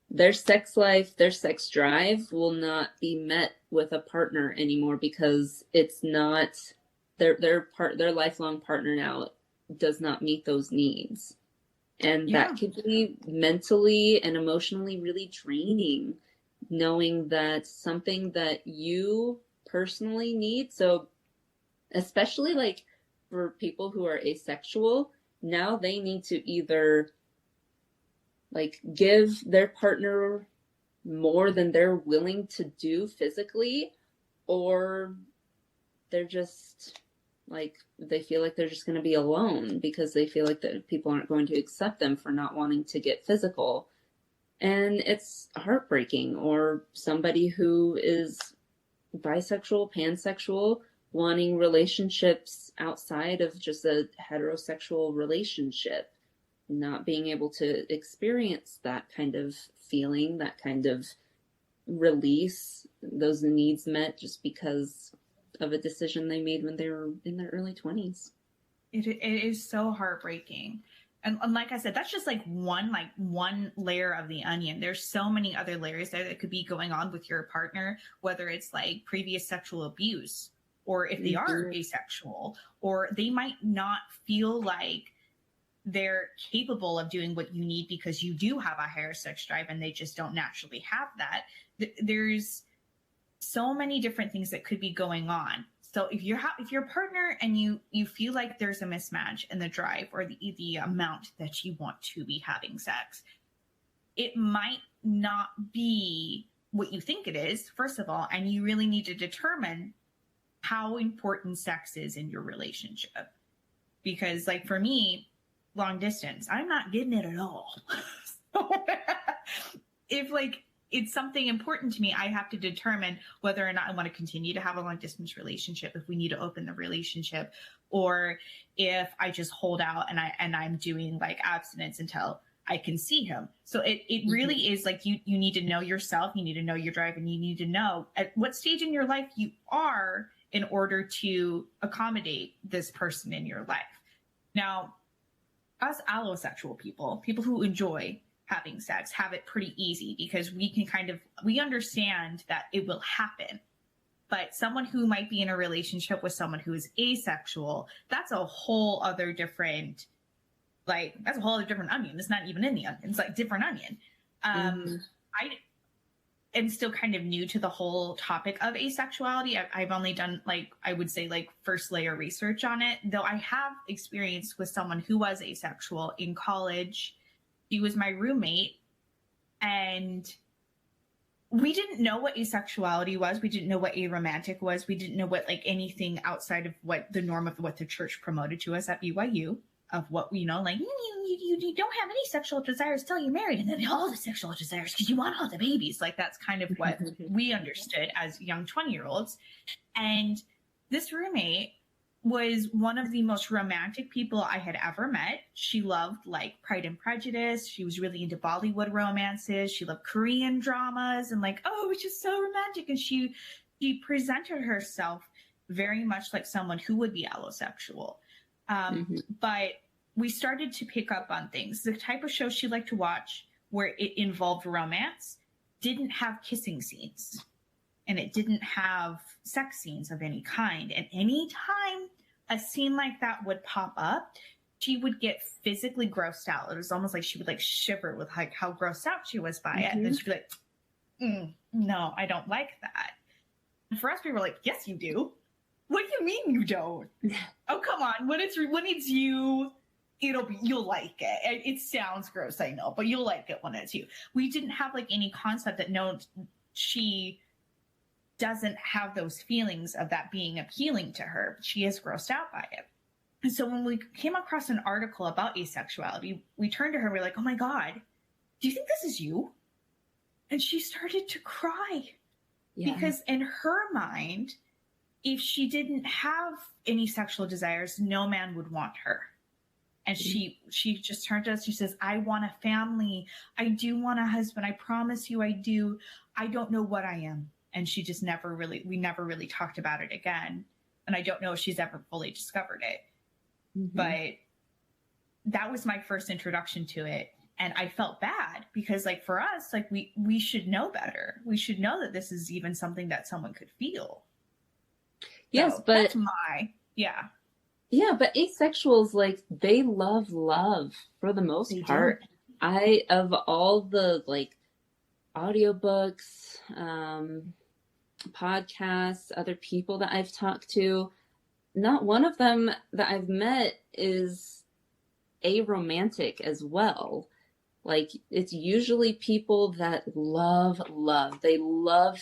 Speaker 3: their sex life, their sex drive will not be met with a partner anymore because it's not their lifelong partner now does not meet those needs. And that can be mentally and emotionally really draining, knowing that something that you personally need. So especially like for people who are asexual, now they need to either like give their partner more than they're willing to do physically, or they're just like, they feel like they're just going to be alone because they feel like that people aren't going to accept them for not wanting to get physical. And it's heartbreaking. Or somebody who is bisexual, pansexual, wanting relationships outside of just a heterosexual relationship, not being able to experience that kind of feeling, that kind of release, those needs met just because of a decision they made when they were in their early 20s.
Speaker 2: It is so heartbreaking. And like I said, that's just like one layer of the onion. There's so many other layers there that could be going on with your partner, whether it's like previous sexual abuse, or if they are asexual, or they might not feel like they're capable of doing what you need because you do have a higher sex drive and they just don't naturally have that. There's so many different things that could be going on. So if your partner and you feel like there's a mismatch in the drive or the amount that you want to be having sex, it might not be what you think it is, first of all, and you really need to determine how important sex is in your relationship. Because like for me, long distance, I'm not getting it at all. So if like it's something important to me, I have to determine whether or not I want to continue to have a long distance relationship, if we need to open the relationship, or if I just hold out and I'm doing like abstinence until I can see him. So it really is like you need to know yourself, you need to know your drive, and you need to know at what stage in your life you are in order to accommodate this person in your life. Now, us allosexual people who enjoy having sex, have it pretty easy because we understand that it will happen. But someone who might be in a relationship with someone who is asexual, that's a whole other different, onion. It's not even in the onion. It's like different onion. am still kind of new to the whole topic of asexuality. I've only done, like, I would say, like, first layer research on it, though I have experience with someone who was asexual in college. He was my roommate, and we didn't know what asexuality was. We didn't know what aromantic was. We didn't know what, like, anything outside of what the norm of what the church promoted to us at BYU, of what, you know, like, you don't have any sexual desires till you're married, and then all the sexual desires because you want all the babies. Like, that's kind of what we understood as young 20-year-olds. And this roommate was one of the most romantic people I had ever met. She loved, like, Pride and Prejudice. She was really into Bollywood romances. She loved Korean dramas, and, like, oh, it's just so romantic. And she presented herself very much like someone who would be allosexual. But we started to pick up on things. The type of show she liked to watch where it involved romance didn't have kissing scenes, and it didn't have sex scenes of any kind. And anytime a scene like that would pop up, she would get physically grossed out. It was almost like she would, like, shiver with, like, how grossed out she was by it. And then she'd be like, no, I don't like that. And for us, we were like, yes, you do. What do you mean you don't? Oh, come on. When it's you, you'll like it. It sounds gross, I know, but you'll like it when it's you. We didn't have, like, any concept that, no, she doesn't have those feelings of that being appealing to her. She is grossed out by it. And so when we came across an article about asexuality, we turned to her, we're like, oh my God, do you think this is you? And she started to cry. Yeah. Because in her mind, if she didn't have any sexual desires, no man would want her. And she just turned to us. She says, I want a family. I do want a husband. I promise you I do. I don't know what I am. And she just we never really talked about it again. And I don't know if she's ever fully discovered it. But that was my first introduction to it. And I felt bad because, like, for us, like, we should know better. We should know that this is even something that someone could feel.
Speaker 3: Yes,
Speaker 2: so
Speaker 3: but
Speaker 2: that's
Speaker 3: yeah, but asexuals, like, they love for the most part. Of all the, like, audiobooks, podcasts, other people that I've talked to, not one of them that I've met is aromantic as well. Like, it's usually people that love. They love,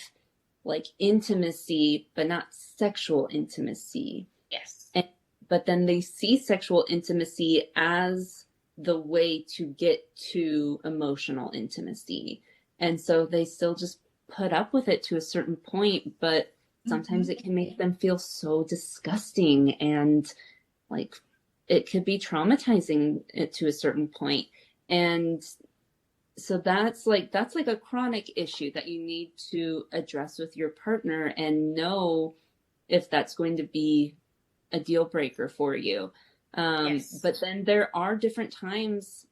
Speaker 3: like, intimacy, but not sexual intimacy.
Speaker 2: Yes.
Speaker 3: But then they see sexual intimacy as the way to get to emotional intimacy. And so they still just put up with it to a certain point, but sometimes it can make them feel so disgusting, and, like, it could be traumatizing to a certain point. And so that's like a chronic issue that you need to address with your partner and know if that's going to be a deal breaker for you. Yes. But then there are different times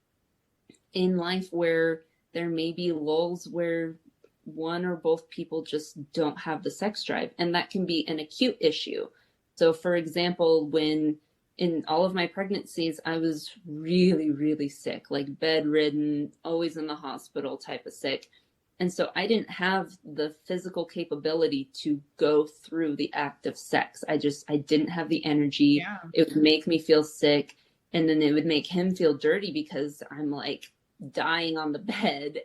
Speaker 3: in life where there may be lulls where one or both people just don't have the sex drive, and that can be an acute issue. So, for example, when in all of my pregnancies, I was really, really sick, like bedridden, always in the hospital type of sick. And so I didn't have the physical capability to go through the act of sex. I didn't have the energy. Yeah. It would make me feel sick. And then it would make him feel dirty because I'm, like, dying on the bed,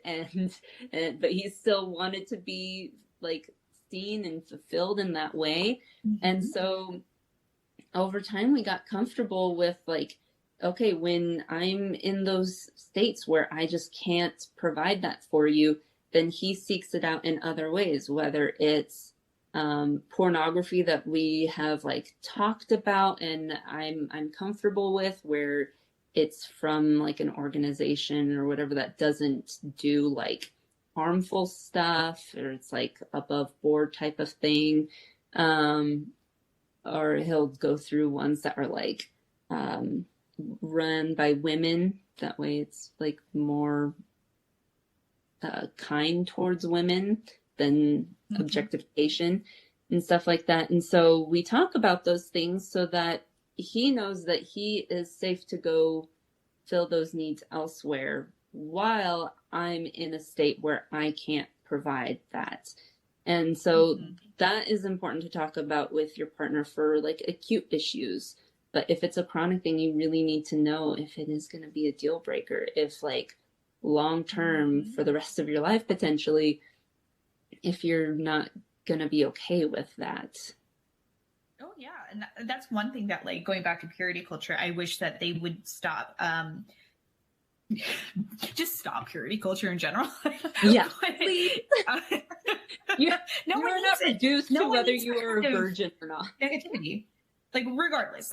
Speaker 3: but he still wanted to be, like, seen and fulfilled in that way. And so over time we got comfortable with, like, okay, when I'm in those states where I just can't provide that for you, then he seeks it out in other ways, whether it's pornography that we have, like, talked about and I'm comfortable with, where it's from, like, an organization or whatever that doesn't do, like, harmful stuff, or it's, like, above board type of thing. Or he'll go through ones that are, like, run by women. That way it's, like, more kind towards women than objectification and stuff like that. And so we talk about those things so that he knows that he is safe to go fill those needs elsewhere while I'm in a state where I can't provide that. And so that is important to talk about with your partner for like acute issues. But if it's a chronic thing, you really need to know if it is going to be a deal breaker, if like long term for the rest of your life, potentially, if you're not going to be okay with that.
Speaker 2: Oh yeah, and that's one thing that, like, going back to purity culture, I wish that they would stop. Just stop purity culture in general.
Speaker 3: Yeah,
Speaker 2: But,
Speaker 3: please.
Speaker 2: You,
Speaker 3: you are not reduced to whether you are a virgin or not.
Speaker 2: Negativity, like regardless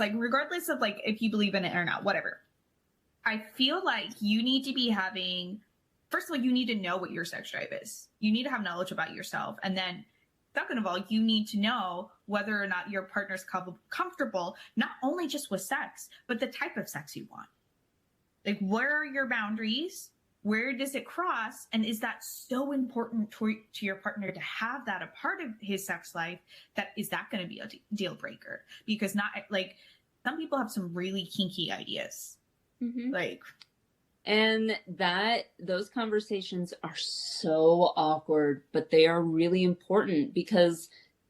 Speaker 2: of like if you believe in it or not, whatever. I feel like you need to be having. First of all, you need to know what your sex drive is. You need to have knowledge about yourself, and then second of all, you need to know whether or not your partner's comfortable, not only just with sex, but the type of sex you want. Like, where are your boundaries? Where does it cross? And is that so important to your partner to have that a part of his sex life? That is that going to be a deal breaker? Because not like some people have some really kinky ideas. Like,
Speaker 3: and those conversations are so awkward, but they are really important, because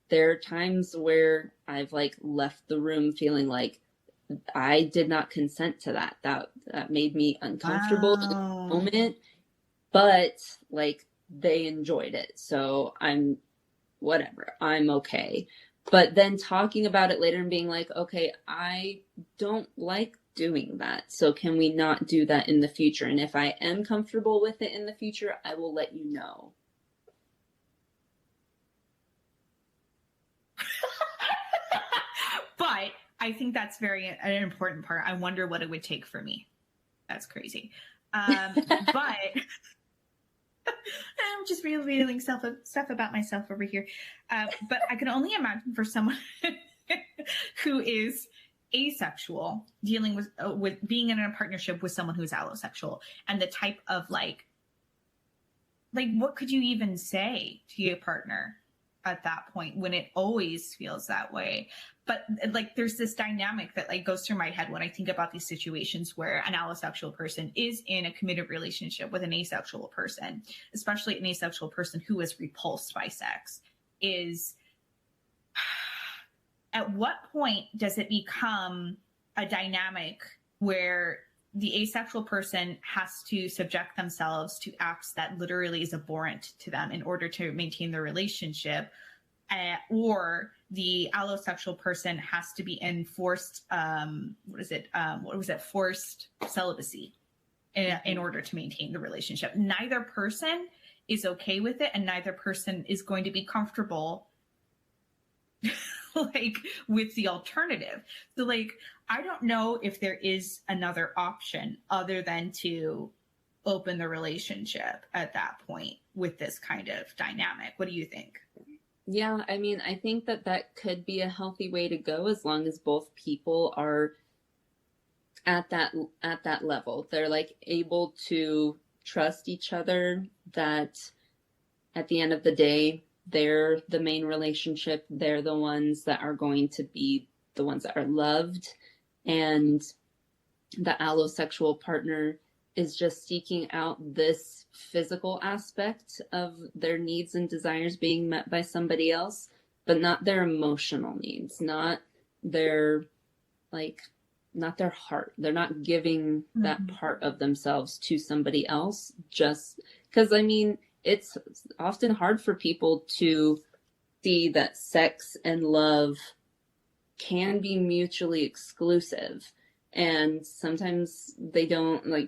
Speaker 3: there are times where I've like left the room feeling like I did not consent to that. That made me uncomfortable in the moment, but like they enjoyed it. So I'm okay. But then talking about it later and being like, okay, I don't like doing that. So can we not do that in the future? And if I am comfortable with it in the future, I will let you know.
Speaker 2: But I think that's an important part. I wonder what it would take for me. That's crazy. But I'm just revealing stuff about myself over here. But I can only imagine for someone who is asexual dealing with being in a partnership with someone who's allosexual, and the type of like what could you even say to your partner at that point when it always feels that way? But like there's this dynamic that like goes through my head when I think about these situations where an allosexual person is in a committed relationship with an asexual person, especially an asexual person who is repulsed by sex. Is at what point does it become a dynamic where the asexual person has to subject themselves to acts that literally is abhorrent to them in order to maintain their relationship, or the allosexual person has to be in forced forced celibacy in order to maintain the relationship. Neither person is okay with it, and neither person is going to be comfortable like with the alternative. So like I don't know if there is another option other than to open the relationship at that point with this kind of dynamic. What do you think?
Speaker 3: Yeah, I mean, I think that could be a healthy way to go, as long as both people are at that level. They're like able to trust each other, that at the end of the day, they're the main relationship. They're the ones that are going to be the ones that are loved. And the allosexual partner is just seeking out this physical aspect of their needs and desires being met by somebody else, but not their emotional needs, not their heart. They're not giving that part of themselves to somebody else, just because, I mean, it's often hard for people to see that sex and love can be mutually exclusive. And sometimes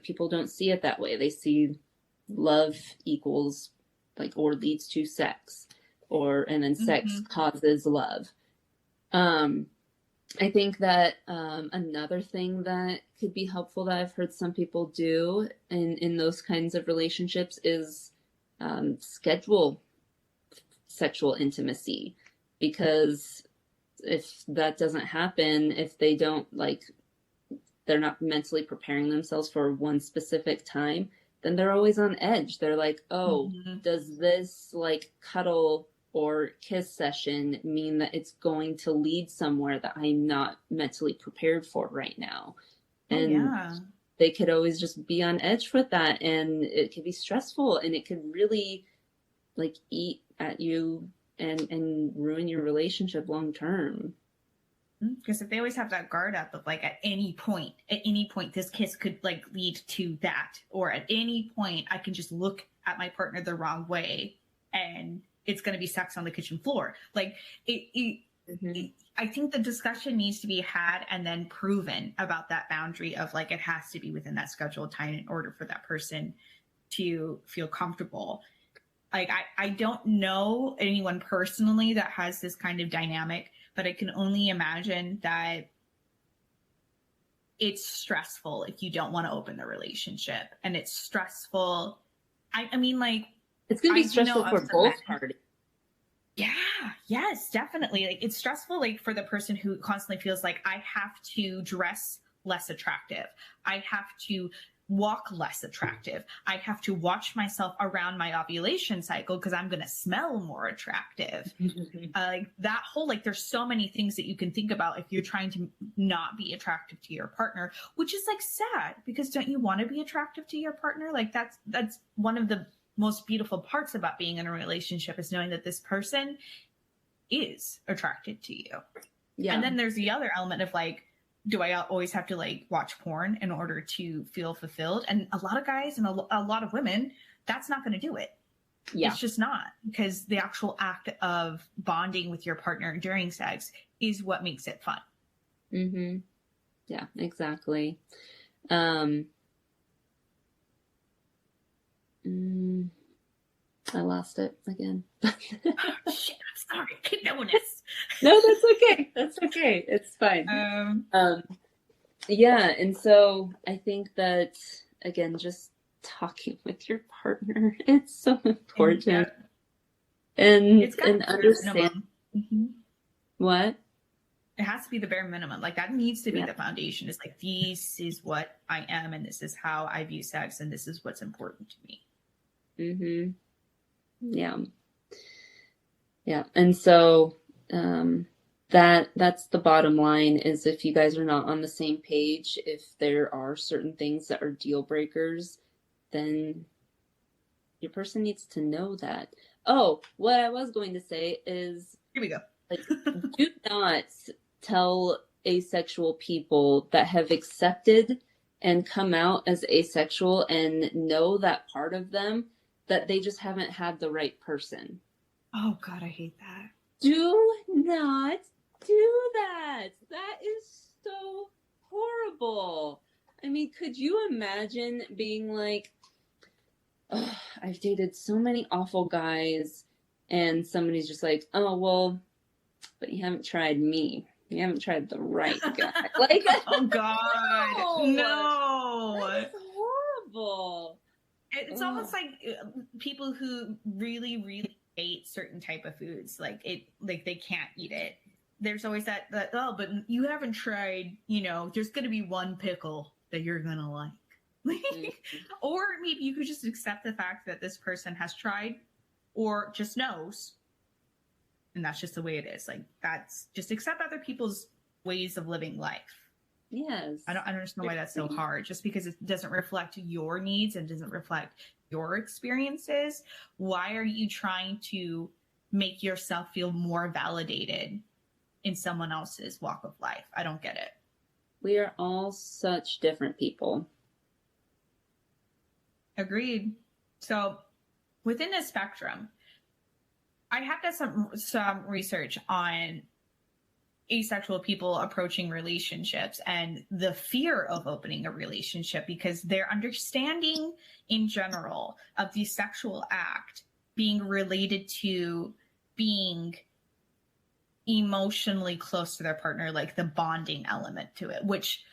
Speaker 3: people don't see it that way. They see love equals or leads to sex, and then sex causes love. I think that another thing that could be helpful that I've heard some people do in those kinds of relationships is schedule sexual intimacy, because if that doesn't happen, if they don't they're not mentally preparing themselves for one specific time, then they're always on edge. They're like, oh, does this cuddle or kiss session mean that it's going to lead somewhere that I'm not mentally prepared for right now? And they could always just be on edge with that, and it could be stressful, and it could really like eat at you and ruin your relationship long term.
Speaker 2: Because if they always have that guard up of like at any point this kiss could like lead to that, or at any point I can just look at my partner the wrong way and it's going to be sex on the kitchen floor. Like I think the discussion needs to be had and then proven about that boundary of like, it has to be within that scheduled time in order for that person to feel comfortable. Like, I don't know anyone personally that has this kind of dynamic, but I can only imagine that it's stressful if you don't want to open the relationship. And it's stressful. I mean, like,
Speaker 3: it's going to be stressful for both parties.
Speaker 2: Yeah, yes, definitely. Like, it's stressful, like, for the person who constantly feels like I have to dress less attractive. I have to walk less attractive. I have to watch myself around my ovulation cycle because I'm going to smell more attractive. Like that whole, like, there's so many things that you can think about if you're trying to not be attractive to your partner, which is like sad, because don't you want to be attractive to your partner? Like that's one of the most beautiful parts about being in a relationship, is knowing that this person is attracted to you. Yeah. And then there's the other element of like, do I always have to like watch porn in order to feel fulfilled? And a lot of guys and a lot of women, that's not going to do it. Yeah. It's just not, because the actual act of bonding with your partner during sex is what makes it fun.
Speaker 3: Mm-hmm. Yeah, exactly. I lost it again.
Speaker 2: Oh, shit, I'm sorry. Keep doing this.
Speaker 3: No, that's okay. That's okay. It's fine. Yeah, and so I think that, again, just talking with your partner, it's so important. And understand. Mm-hmm. What?
Speaker 2: It has to be the bare minimum. Like, that needs to be the foundation. It's like, this is what I am, and this is how I view sex, and this is what's important to me.
Speaker 3: Mm-hmm. Yeah. Yeah. And so that's the bottom line, is if you guys are not on the same page, if there are certain things that are deal breakers, then your person needs to know that. Oh, what I was going to say is,
Speaker 2: here we go.
Speaker 3: Like, do not tell asexual people that have accepted and come out as asexual and know that part of them, that they just haven't had the right person.
Speaker 2: Oh, God, I hate that.
Speaker 3: Do not do that. That is so horrible. I mean, could you imagine being like, oh, I've dated so many awful guys, and somebody's just like, oh, well, but you haven't tried me. You haven't tried the right guy. Like,
Speaker 2: oh, God. No.
Speaker 3: That's horrible.
Speaker 2: It's almost like people who really, really hate certain type of foods, like they can't eat it. There's always that oh, but you haven't tried, there's going to be one pickle that you're going to like. Mm-hmm. Or maybe you could just accept the fact that this person has tried or just knows. And that's just the way it is. Like, that's just accept other people's ways of living life.
Speaker 3: Yes.
Speaker 2: I don't understand why that's so hard. Just because it doesn't reflect your needs and doesn't reflect your experiences, why are you trying to make yourself feel more validated in someone else's walk of life? I don't get it.
Speaker 3: We are all such different people.
Speaker 2: Agreed. So within the spectrum, I have done some research on asexual people approaching relationships and the fear of opening a relationship, because their understanding in general of the sexual act being related to being emotionally close to their partner, like the bonding element to it, which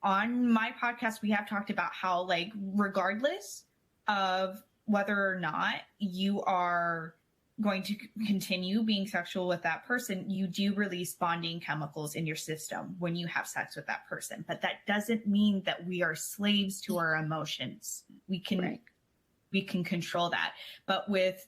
Speaker 2: on my podcast, we have talked about how, like, regardless of whether or not you are going to continue being sexual with that person, you do release bonding chemicals in your system when you have sex with that person. But that doesn't mean that we are slaves to our emotions. We can control that. But with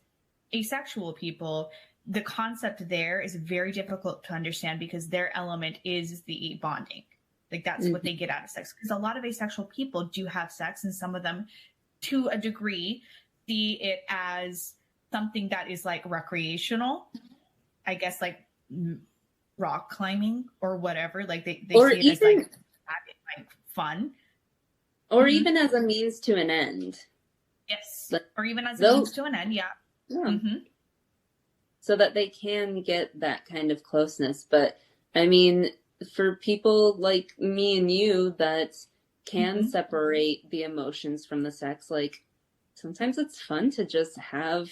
Speaker 2: asexual people, the concept there is very difficult to understand, because their element is the bonding. Like, that's what they get out of sex. Because a lot of asexual people do have sex, and some of them, to a degree, see it as something that is like recreational, I guess, like rock climbing or whatever, like they
Speaker 3: Or
Speaker 2: see it as
Speaker 3: even
Speaker 2: like fun.
Speaker 3: or even as a means to an end.
Speaker 2: Yes.
Speaker 3: Like,
Speaker 2: Or even as a
Speaker 3: they'll-
Speaker 2: means to an end. Yeah.
Speaker 3: yeah. So that they can get that kind of closeness. But I mean, for people like me and you that can separate the emotions from the sex, like sometimes it's fun to just have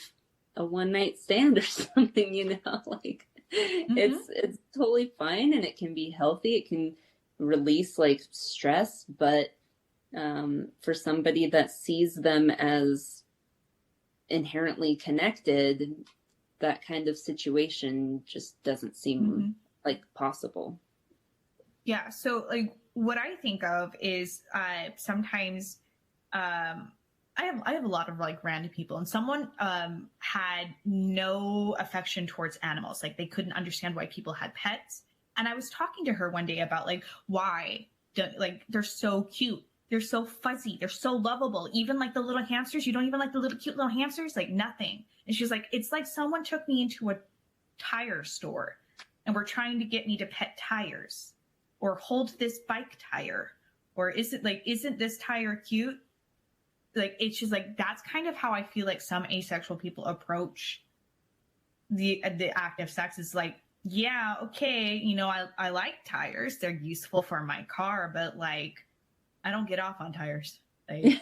Speaker 3: a one night stand or something, you know, like it's totally fine and it can be healthy. It can release like stress, but for somebody that sees them as inherently connected, that kind of situation just doesn't seem like possible.
Speaker 2: Yeah. So like what I think of is sometimes I have a lot of like random people, and someone had no affection towards animals. Like they couldn't understand why people had pets. And I was talking to her one day about like why like they're so cute. They're so fuzzy. They're so lovable. Even like the little hamsters, you don't even like the little cute little hamsters, like nothing. And she's like, it's like someone took me into a tire store and were trying to get me to pet tires or hold this bike tire. Or isn't this tire cute? Like, it's just like, that's kind of how I feel like some asexual people approach the act of sex. Is like, yeah, okay, you know, I like tires. They're useful for my car, but like, I don't get off on tires. Like,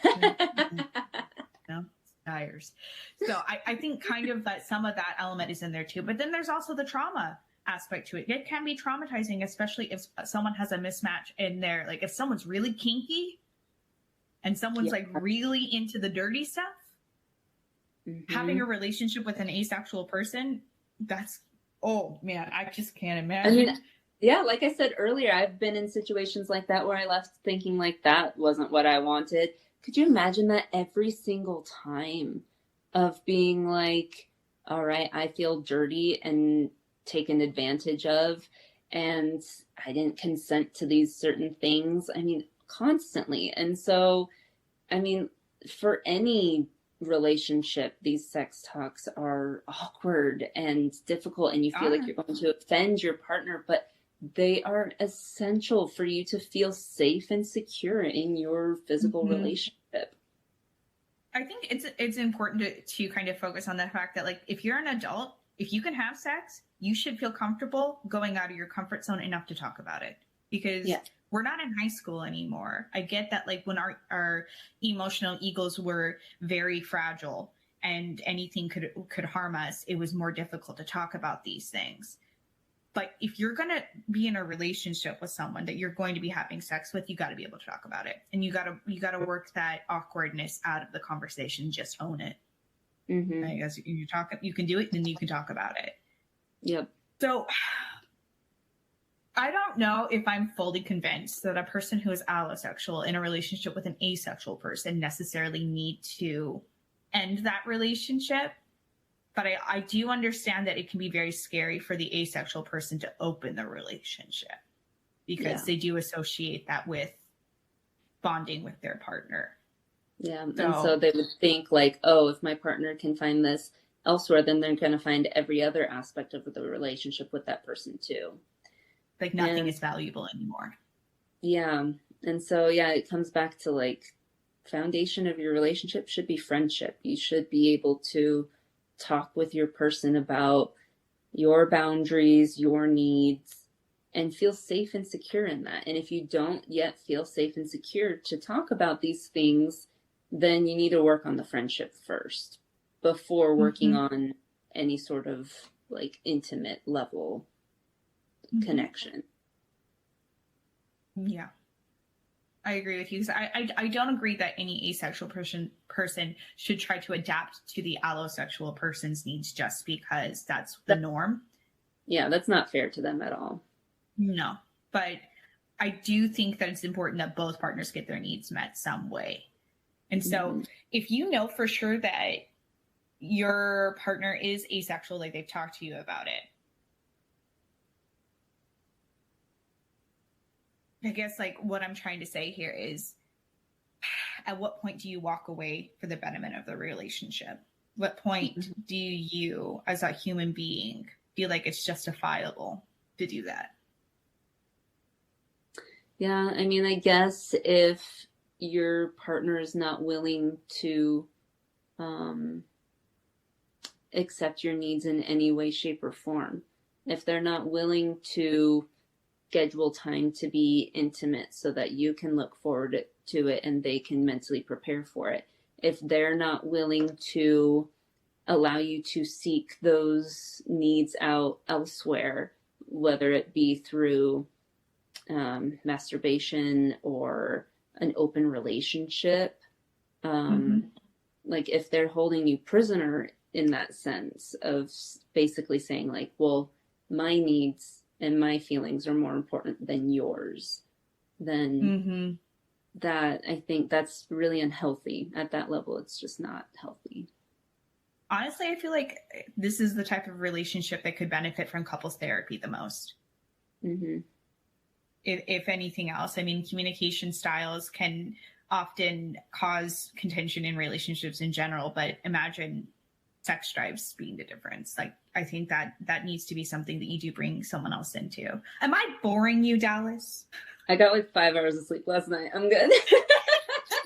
Speaker 2: no, tires. So I think kind of that some of that element is in there too. But then there's also the trauma aspect to it. It can be traumatizing, especially if someone has a mismatch in there. Like if someone's really kinky and someone's like really into the dirty stuff, having a relationship with an asexual person, that's, oh man, I just can't imagine.
Speaker 3: I mean, yeah, like I said earlier, I've been in situations like that where I left thinking like that wasn't what I wanted. Could you imagine that every single time of being like, all right, I feel dirty and taken advantage of, and I didn't consent to these certain things? I mean, constantly. And so, I mean, for any relationship, these sex talks are awkward and difficult, and you feel like you're going to offend your partner, but they are essential for you to feel safe and secure in your physical relationship.
Speaker 2: I think it's important to kind of focus on the fact that like if you're an adult, if you can have sex, you should feel comfortable going out of your comfort zone enough to talk about it, because we're not in high school anymore. I get that like when our emotional egos were very fragile and anything could harm us, it was more difficult to talk about these things. But if you're going to be in a relationship with someone that you're going to be having sex with, you got to be able to talk about it. And you got to work that awkwardness out of the conversation. Just own it. I guess you can do it, then you can talk about it.
Speaker 3: Yep.
Speaker 2: So I don't know if I'm fully convinced that a person who is allosexual in a relationship with an asexual person necessarily need to end that relationship. But I do understand that it can be very scary for the asexual person to open the relationship, because they do associate that with bonding with their partner.
Speaker 3: Yeah. And so they would think like, oh, if my partner can find this elsewhere, then they're going to find every other aspect of the relationship with that person too.
Speaker 2: Like nothing is valuable anymore.
Speaker 3: Yeah. And so, yeah, it comes back to like foundation of your relationship should be friendship. You should be able to talk with your person about your boundaries, your needs, and feel safe and secure in that. And if you don't yet feel safe and secure to talk about these things, then you need to work on the friendship first before working on any sort of like intimate level connection.
Speaker 2: Yeah. I agree with you. I don't agree that any asexual person should try to adapt to the allosexual person's needs just because that's the norm.
Speaker 3: Yeah, that's not fair to them at all.
Speaker 2: No, but I do think that it's important that both partners get their needs met some way. And so if you know for sure that your partner is asexual, like they've talked to you about it, I guess like what I'm trying to say here is, at what point do you walk away for the betterment of the relationship? what point do you, as a human being, feel like it's justifiable to do that?
Speaker 3: Yeah, I mean, I guess if your partner is not willing to accept your needs in any way, shape, or form, if they're not willing to schedule time to be intimate so that you can look forward to it and they can mentally prepare for it, if they're not willing to allow you to seek those needs out elsewhere, whether it be through masturbation or an open relationship, like if they're holding you prisoner in that sense of basically saying like, well, my needs and my feelings are more important than yours, then that, I think that's really unhealthy at that level. It's just not healthy.
Speaker 2: Honestly, I feel like this is the type of relationship that could benefit from couples therapy the most. If anything else, I mean, communication styles can often cause contention in relationships in general, but imagine sex drives being the difference. Like, I think that needs to be something that you do bring someone else into. Am I boring you, Dallas?
Speaker 3: I got like 5 hours of sleep last night. I'm good.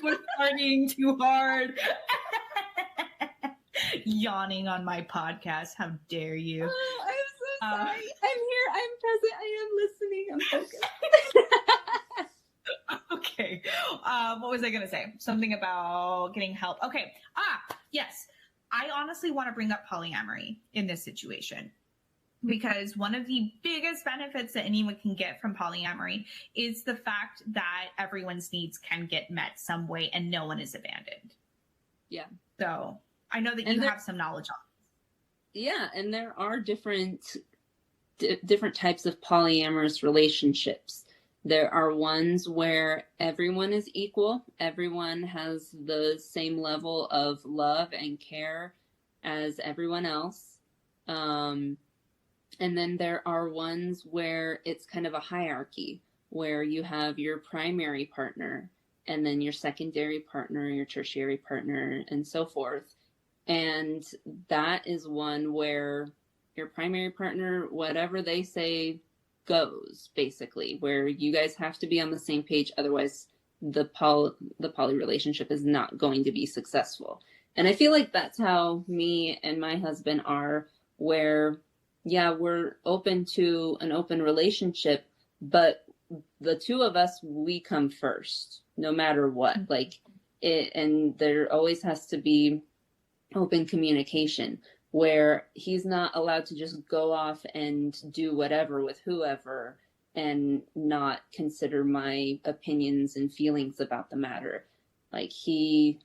Speaker 2: We're partying too hard. Yawning on my podcast. How dare you?
Speaker 3: Oh, I'm so sorry. I'm here. I'm present. I am listening. I'm focused.
Speaker 2: Okay. What was I going to say? Something about getting help. Okay. Yes. I honestly want to bring up polyamory in this situation, because one of the biggest benefits that anyone can get from polyamory is the fact that everyone's needs can get met some way and no one is abandoned.
Speaker 3: Yeah.
Speaker 2: So I know that you have some knowledge on this.
Speaker 3: Yeah, and there are different types of polyamorous relationships. There are ones where everyone is equal. Everyone has the same level of love and care as everyone else. And then there are ones where it's kind of a hierarchy, where you have your primary partner and then your secondary partner, your tertiary partner, and so forth. And that is one where your primary partner, whatever they say goes, basically, where you guys have to be on the same page. Otherwise, the poly relationship is not going to be successful. And I feel like that's how me and my husband are, where, yeah, we're open to an open relationship, but the two of us, we come first, no matter what. Like it, and there always has to be open communication, where he's not allowed to just go off and do whatever with whoever and not consider my opinions and feelings about the matter. Like he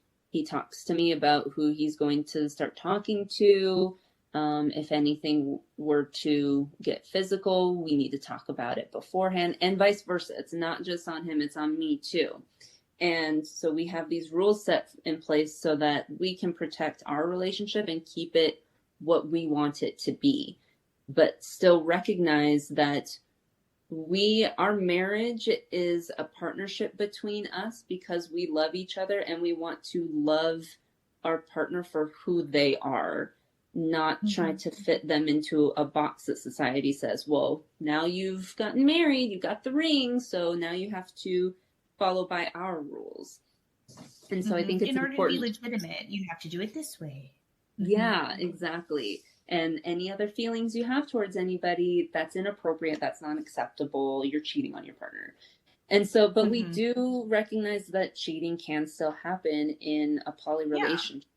Speaker 3: talks to me about who he's going to start talking to. If anything were to get physical, we need to talk about it beforehand, and vice versa. It's not just on him, it's on me too. And so we have these rules set in place so that we can protect our relationship and keep it what we want it to be, but still recognize that our marriage is a partnership between us because we love each other and we want to love our partner for who they are, not try to fit them into a box that society says, well, now you've gotten married, you got the ring, so now you have to follow by our rules. And so I think it's important. In order
Speaker 2: to be legitimate, you have to do it this way.
Speaker 3: Yeah, exactly. And any other feelings you have towards anybody, that's inappropriate, that's not acceptable, you're cheating on your partner. And so, but we do recognize that cheating can still happen in a poly relationship.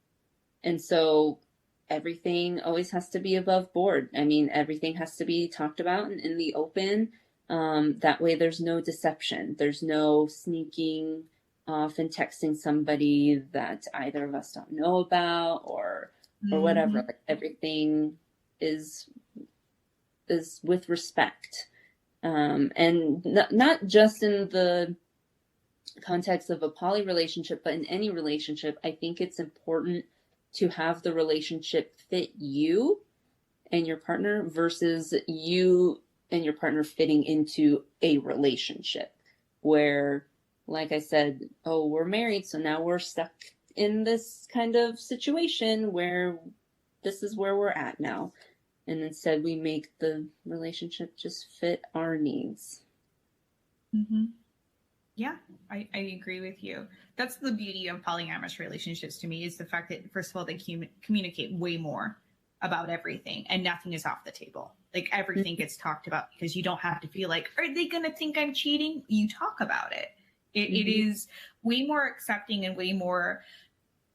Speaker 3: Yeah. And so everything always has to be above board. I mean, everything has to be talked about in the open. That way there's no deception. There's no sneaking off and texting somebody that either of us don't know about or whatever. Like, everything is with respect. And not just in the context of a poly relationship, but in any relationship, I think it's important to have the relationship fit you and your partner versus you and your partner fitting into a relationship where, like I said, oh, we're married, so now we're stuck in this kind of situation where this is where we're at now. And instead we make the relationship just fit our needs.
Speaker 2: Mm-hmm. Yeah, I agree with you. That's the beauty of polyamorous relationships to me, is the fact that, first of all, they communicate way more about everything and nothing is off the table. Like everything gets talked about, because you don't have to feel like, are they going to think I'm cheating? You talk about it. It is way more accepting and way more,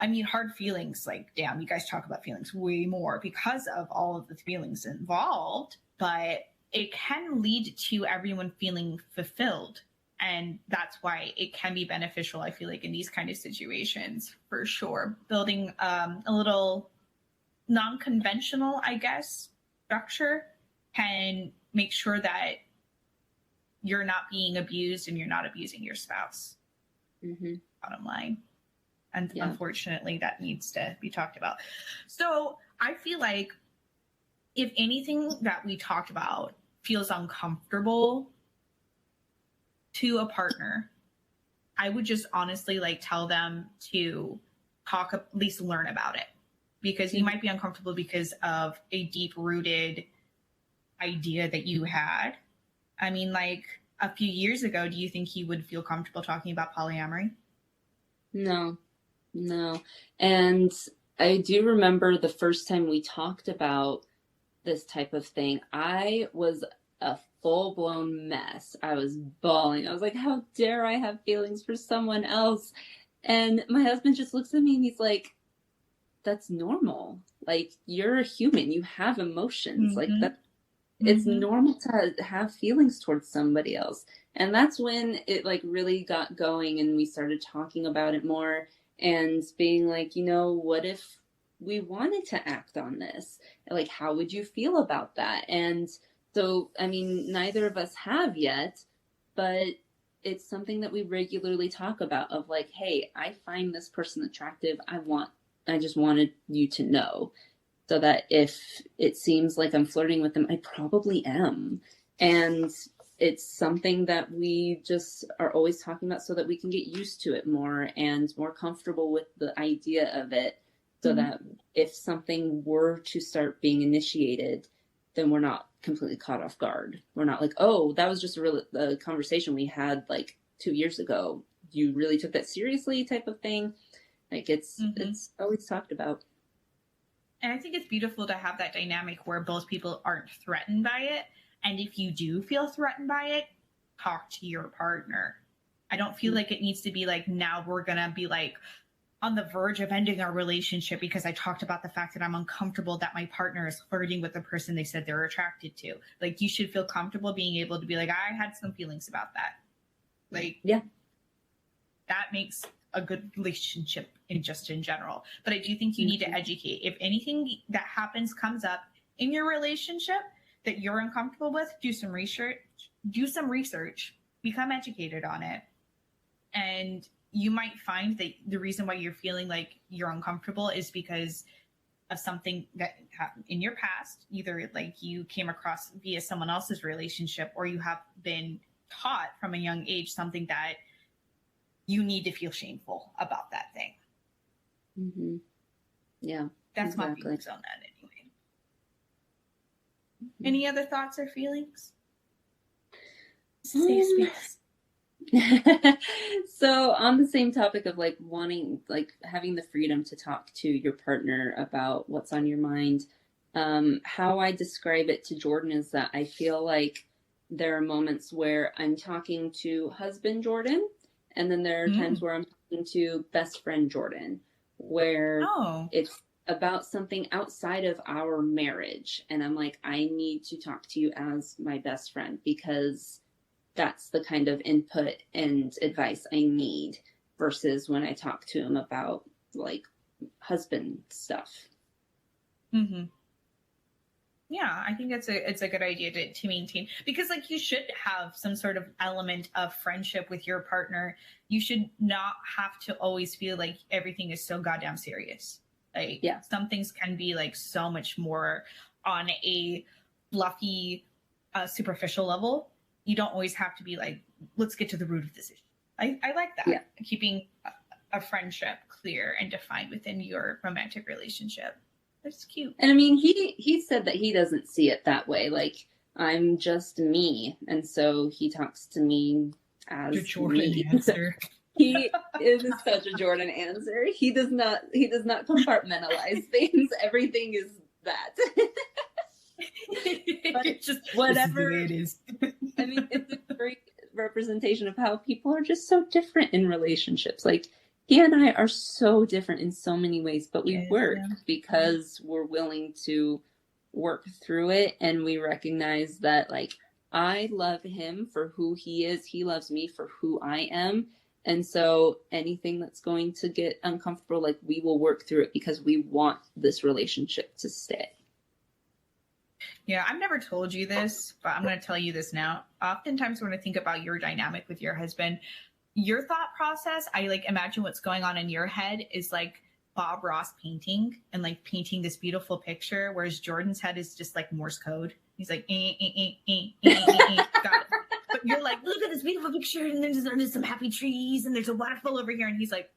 Speaker 2: I mean, hard feelings, like, damn, you guys talk about feelings way more because of all of the feelings involved, but it can lead to everyone feeling fulfilled. And that's why it can be beneficial, I feel like, in these kind of situations, for sure. Building a little non-conventional, I guess, structure can make sure that you're not being abused and you're not abusing your spouse. Bottom line. And unfortunately, that needs to be talked about. So I feel like if anything that we talked about feels uncomfortable to a partner, I would just honestly like tell them to talk, at least learn about it, because you might be uncomfortable because of a deep rooted idea that you had. I mean, like a few years ago, do you think you would feel comfortable talking about polyamory?
Speaker 3: No. And I do remember the first time we talked about this type of thing, I was a full-blown mess. I was bawling. I was like, how dare I have feelings for someone else? And my husband just looks at me and he's like, that's normal. Like, you're a human. You have emotions. Like that. It's normal to have feelings towards somebody else. And that's when it like really got going and we started talking about it more and being like, you know, what if we wanted to act on this? Like, how would you feel about that? And so, I mean, neither of us have yet, but it's something that we regularly talk about, of like, hey, I find this person attractive. I just wanted you to know, so that if it seems like I'm flirting with them, I probably am. And it's something that we just are always talking about so that we can get used to it more and more comfortable with the idea of it, so that if something were to start being initiated, then we're not completely caught off guard. We're not like, oh, that was just a conversation we had like 2 years ago. You really took that seriously, type of thing. Like it's always talked about.
Speaker 2: And I think it's beautiful to have that dynamic where both people aren't threatened by it. And if you do feel threatened by it, talk to your partner. I don't feel like it needs to be like, now we're going to be like on the verge of ending our relationship because I talked about the fact that I'm uncomfortable that my partner is flirting with the person they said they're attracted to. Like, you should feel comfortable being able to be like, I had some feelings about that. Like, that makes a good relationship in general. But I do think you need to educate. If anything that happens comes up in your relationship that you're uncomfortable with, do some research, become educated on it. And you might find that the reason why you're feeling like you're uncomfortable is because of something that happened in your past, either like you came across via someone else's relationship, or you have been taught from a young age something that you need to feel shameful about that thing.
Speaker 3: Yeah,
Speaker 2: that's my feelings on that anyway. Any other thoughts or feelings? Safe space.
Speaker 3: So on the same topic of like wanting, like having the freedom to talk to your partner about what's on your mind, how I describe it to Jordan is that I feel like there are moments where I'm talking to husband Jordan, and then there are times where I'm talking to best friend Jordan, where it's about something outside of our marriage. And I'm like, I need to talk to you as my best friend, because that's the kind of input and advice I need, versus when I talk to him about like husband stuff.
Speaker 2: Yeah, I think it's a good idea to maintain, because like you should have some sort of element of friendship with your partner. You should not have to always feel like everything is so goddamn serious. Like some things can be like so much more on a fluffy, superficial level. You don't always have to be like, let's get to the root of this issue. I like that. Keeping a friendship clear and defined within your romantic relationship. That's cute.
Speaker 3: And I mean, he said that he doesn't see it that way. Like, I'm just me, and so he talks to me as
Speaker 2: The Jordan
Speaker 3: me.
Speaker 2: answer.
Speaker 3: He is such a Jordan answer. He does not compartmentalize things. Everything is that. But
Speaker 2: It's just
Speaker 3: whatever
Speaker 2: this is the way it is.
Speaker 3: I mean, it's a great representation of how people are just so different in relationships. Like, he and I are so different in so many ways, but we work because we're willing to work through it, and we recognize that, like, I love him for who he is. He loves me for who I am. And so anything that's going to get uncomfortable, like, we will work through it because we want this relationship to stay.
Speaker 2: Yeah, I've never told you this, but I'm going to tell you this now. Oftentimes when I think about your dynamic with your husband, your thought process, I like imagine what's going on in your head is like Bob Ross painting and like painting this beautiful picture, whereas Jordan's head is just like Morse code. He's like, got it. But you're like, look at this beautiful picture, and there's some happy trees, and there's a waterfall over here, and he's like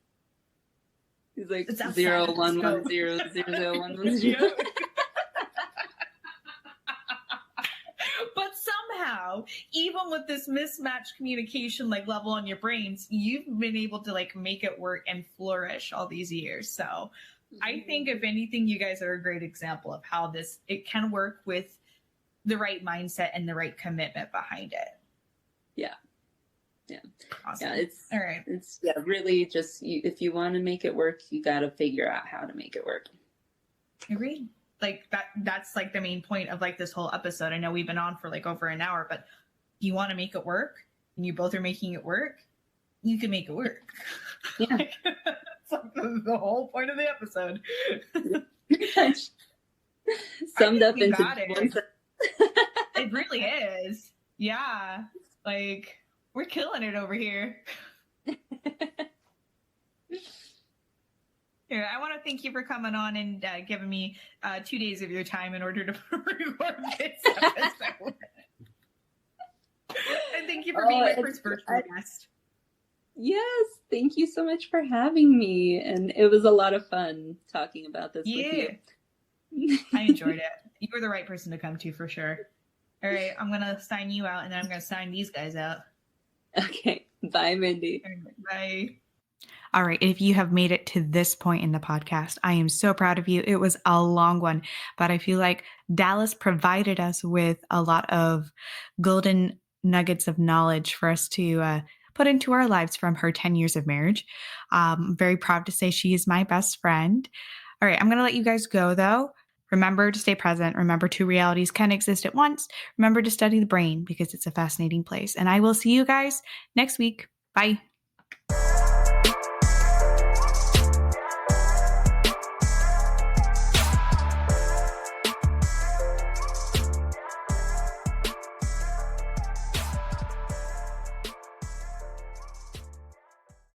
Speaker 3: 0 1 1 0 0 0 1 1 0.
Speaker 2: But somehow, even with this mismatched communication like level on your brains, you've been able to like make it work and flourish all these years. So I think if anything, you guys are a great example of how it can work with the right mindset and the right commitment behind it.
Speaker 3: Yeah.
Speaker 2: Awesome.
Speaker 3: Yeah, it's
Speaker 2: all right.
Speaker 3: It's really just if you want to make it work, you got to figure out how to make it work.
Speaker 2: Agreed. Like that's like the main point of like this whole episode. I know we've been on for like over an hour, but you want to make it work and you both are making it work, you can make it work.
Speaker 3: Yeah.
Speaker 2: It's like the whole point of the episode.
Speaker 3: Summed up into
Speaker 2: one. It really is. Yeah. Like, we're killing it over here. Here, I want to thank you for coming on and giving me 2 days of your time in order to record this episode. And thank you for being my first virtual guest.
Speaker 3: Yes, thank you so much for having me. And it was a lot of fun talking about this with you.
Speaker 2: I enjoyed it. You were the right person to come to for sure. All right, I'm going to sign you out, and then I'm going to sign these guys out.
Speaker 3: Okay, bye, Mindy.
Speaker 2: Bye. All right, if you have made it to this point in the podcast, I am so proud of you. It was a long one, but I feel like Dallas provided us with a lot of golden nuggets of knowledge for us to put into our lives from her 10 years of marriage. I'm very proud to say she is my best friend. All right, I'm going to let you guys go, though. Remember to stay present. Remember, two realities can exist at once. Remember to study the brain because it's a fascinating place. And I will see you guys next week. Bye.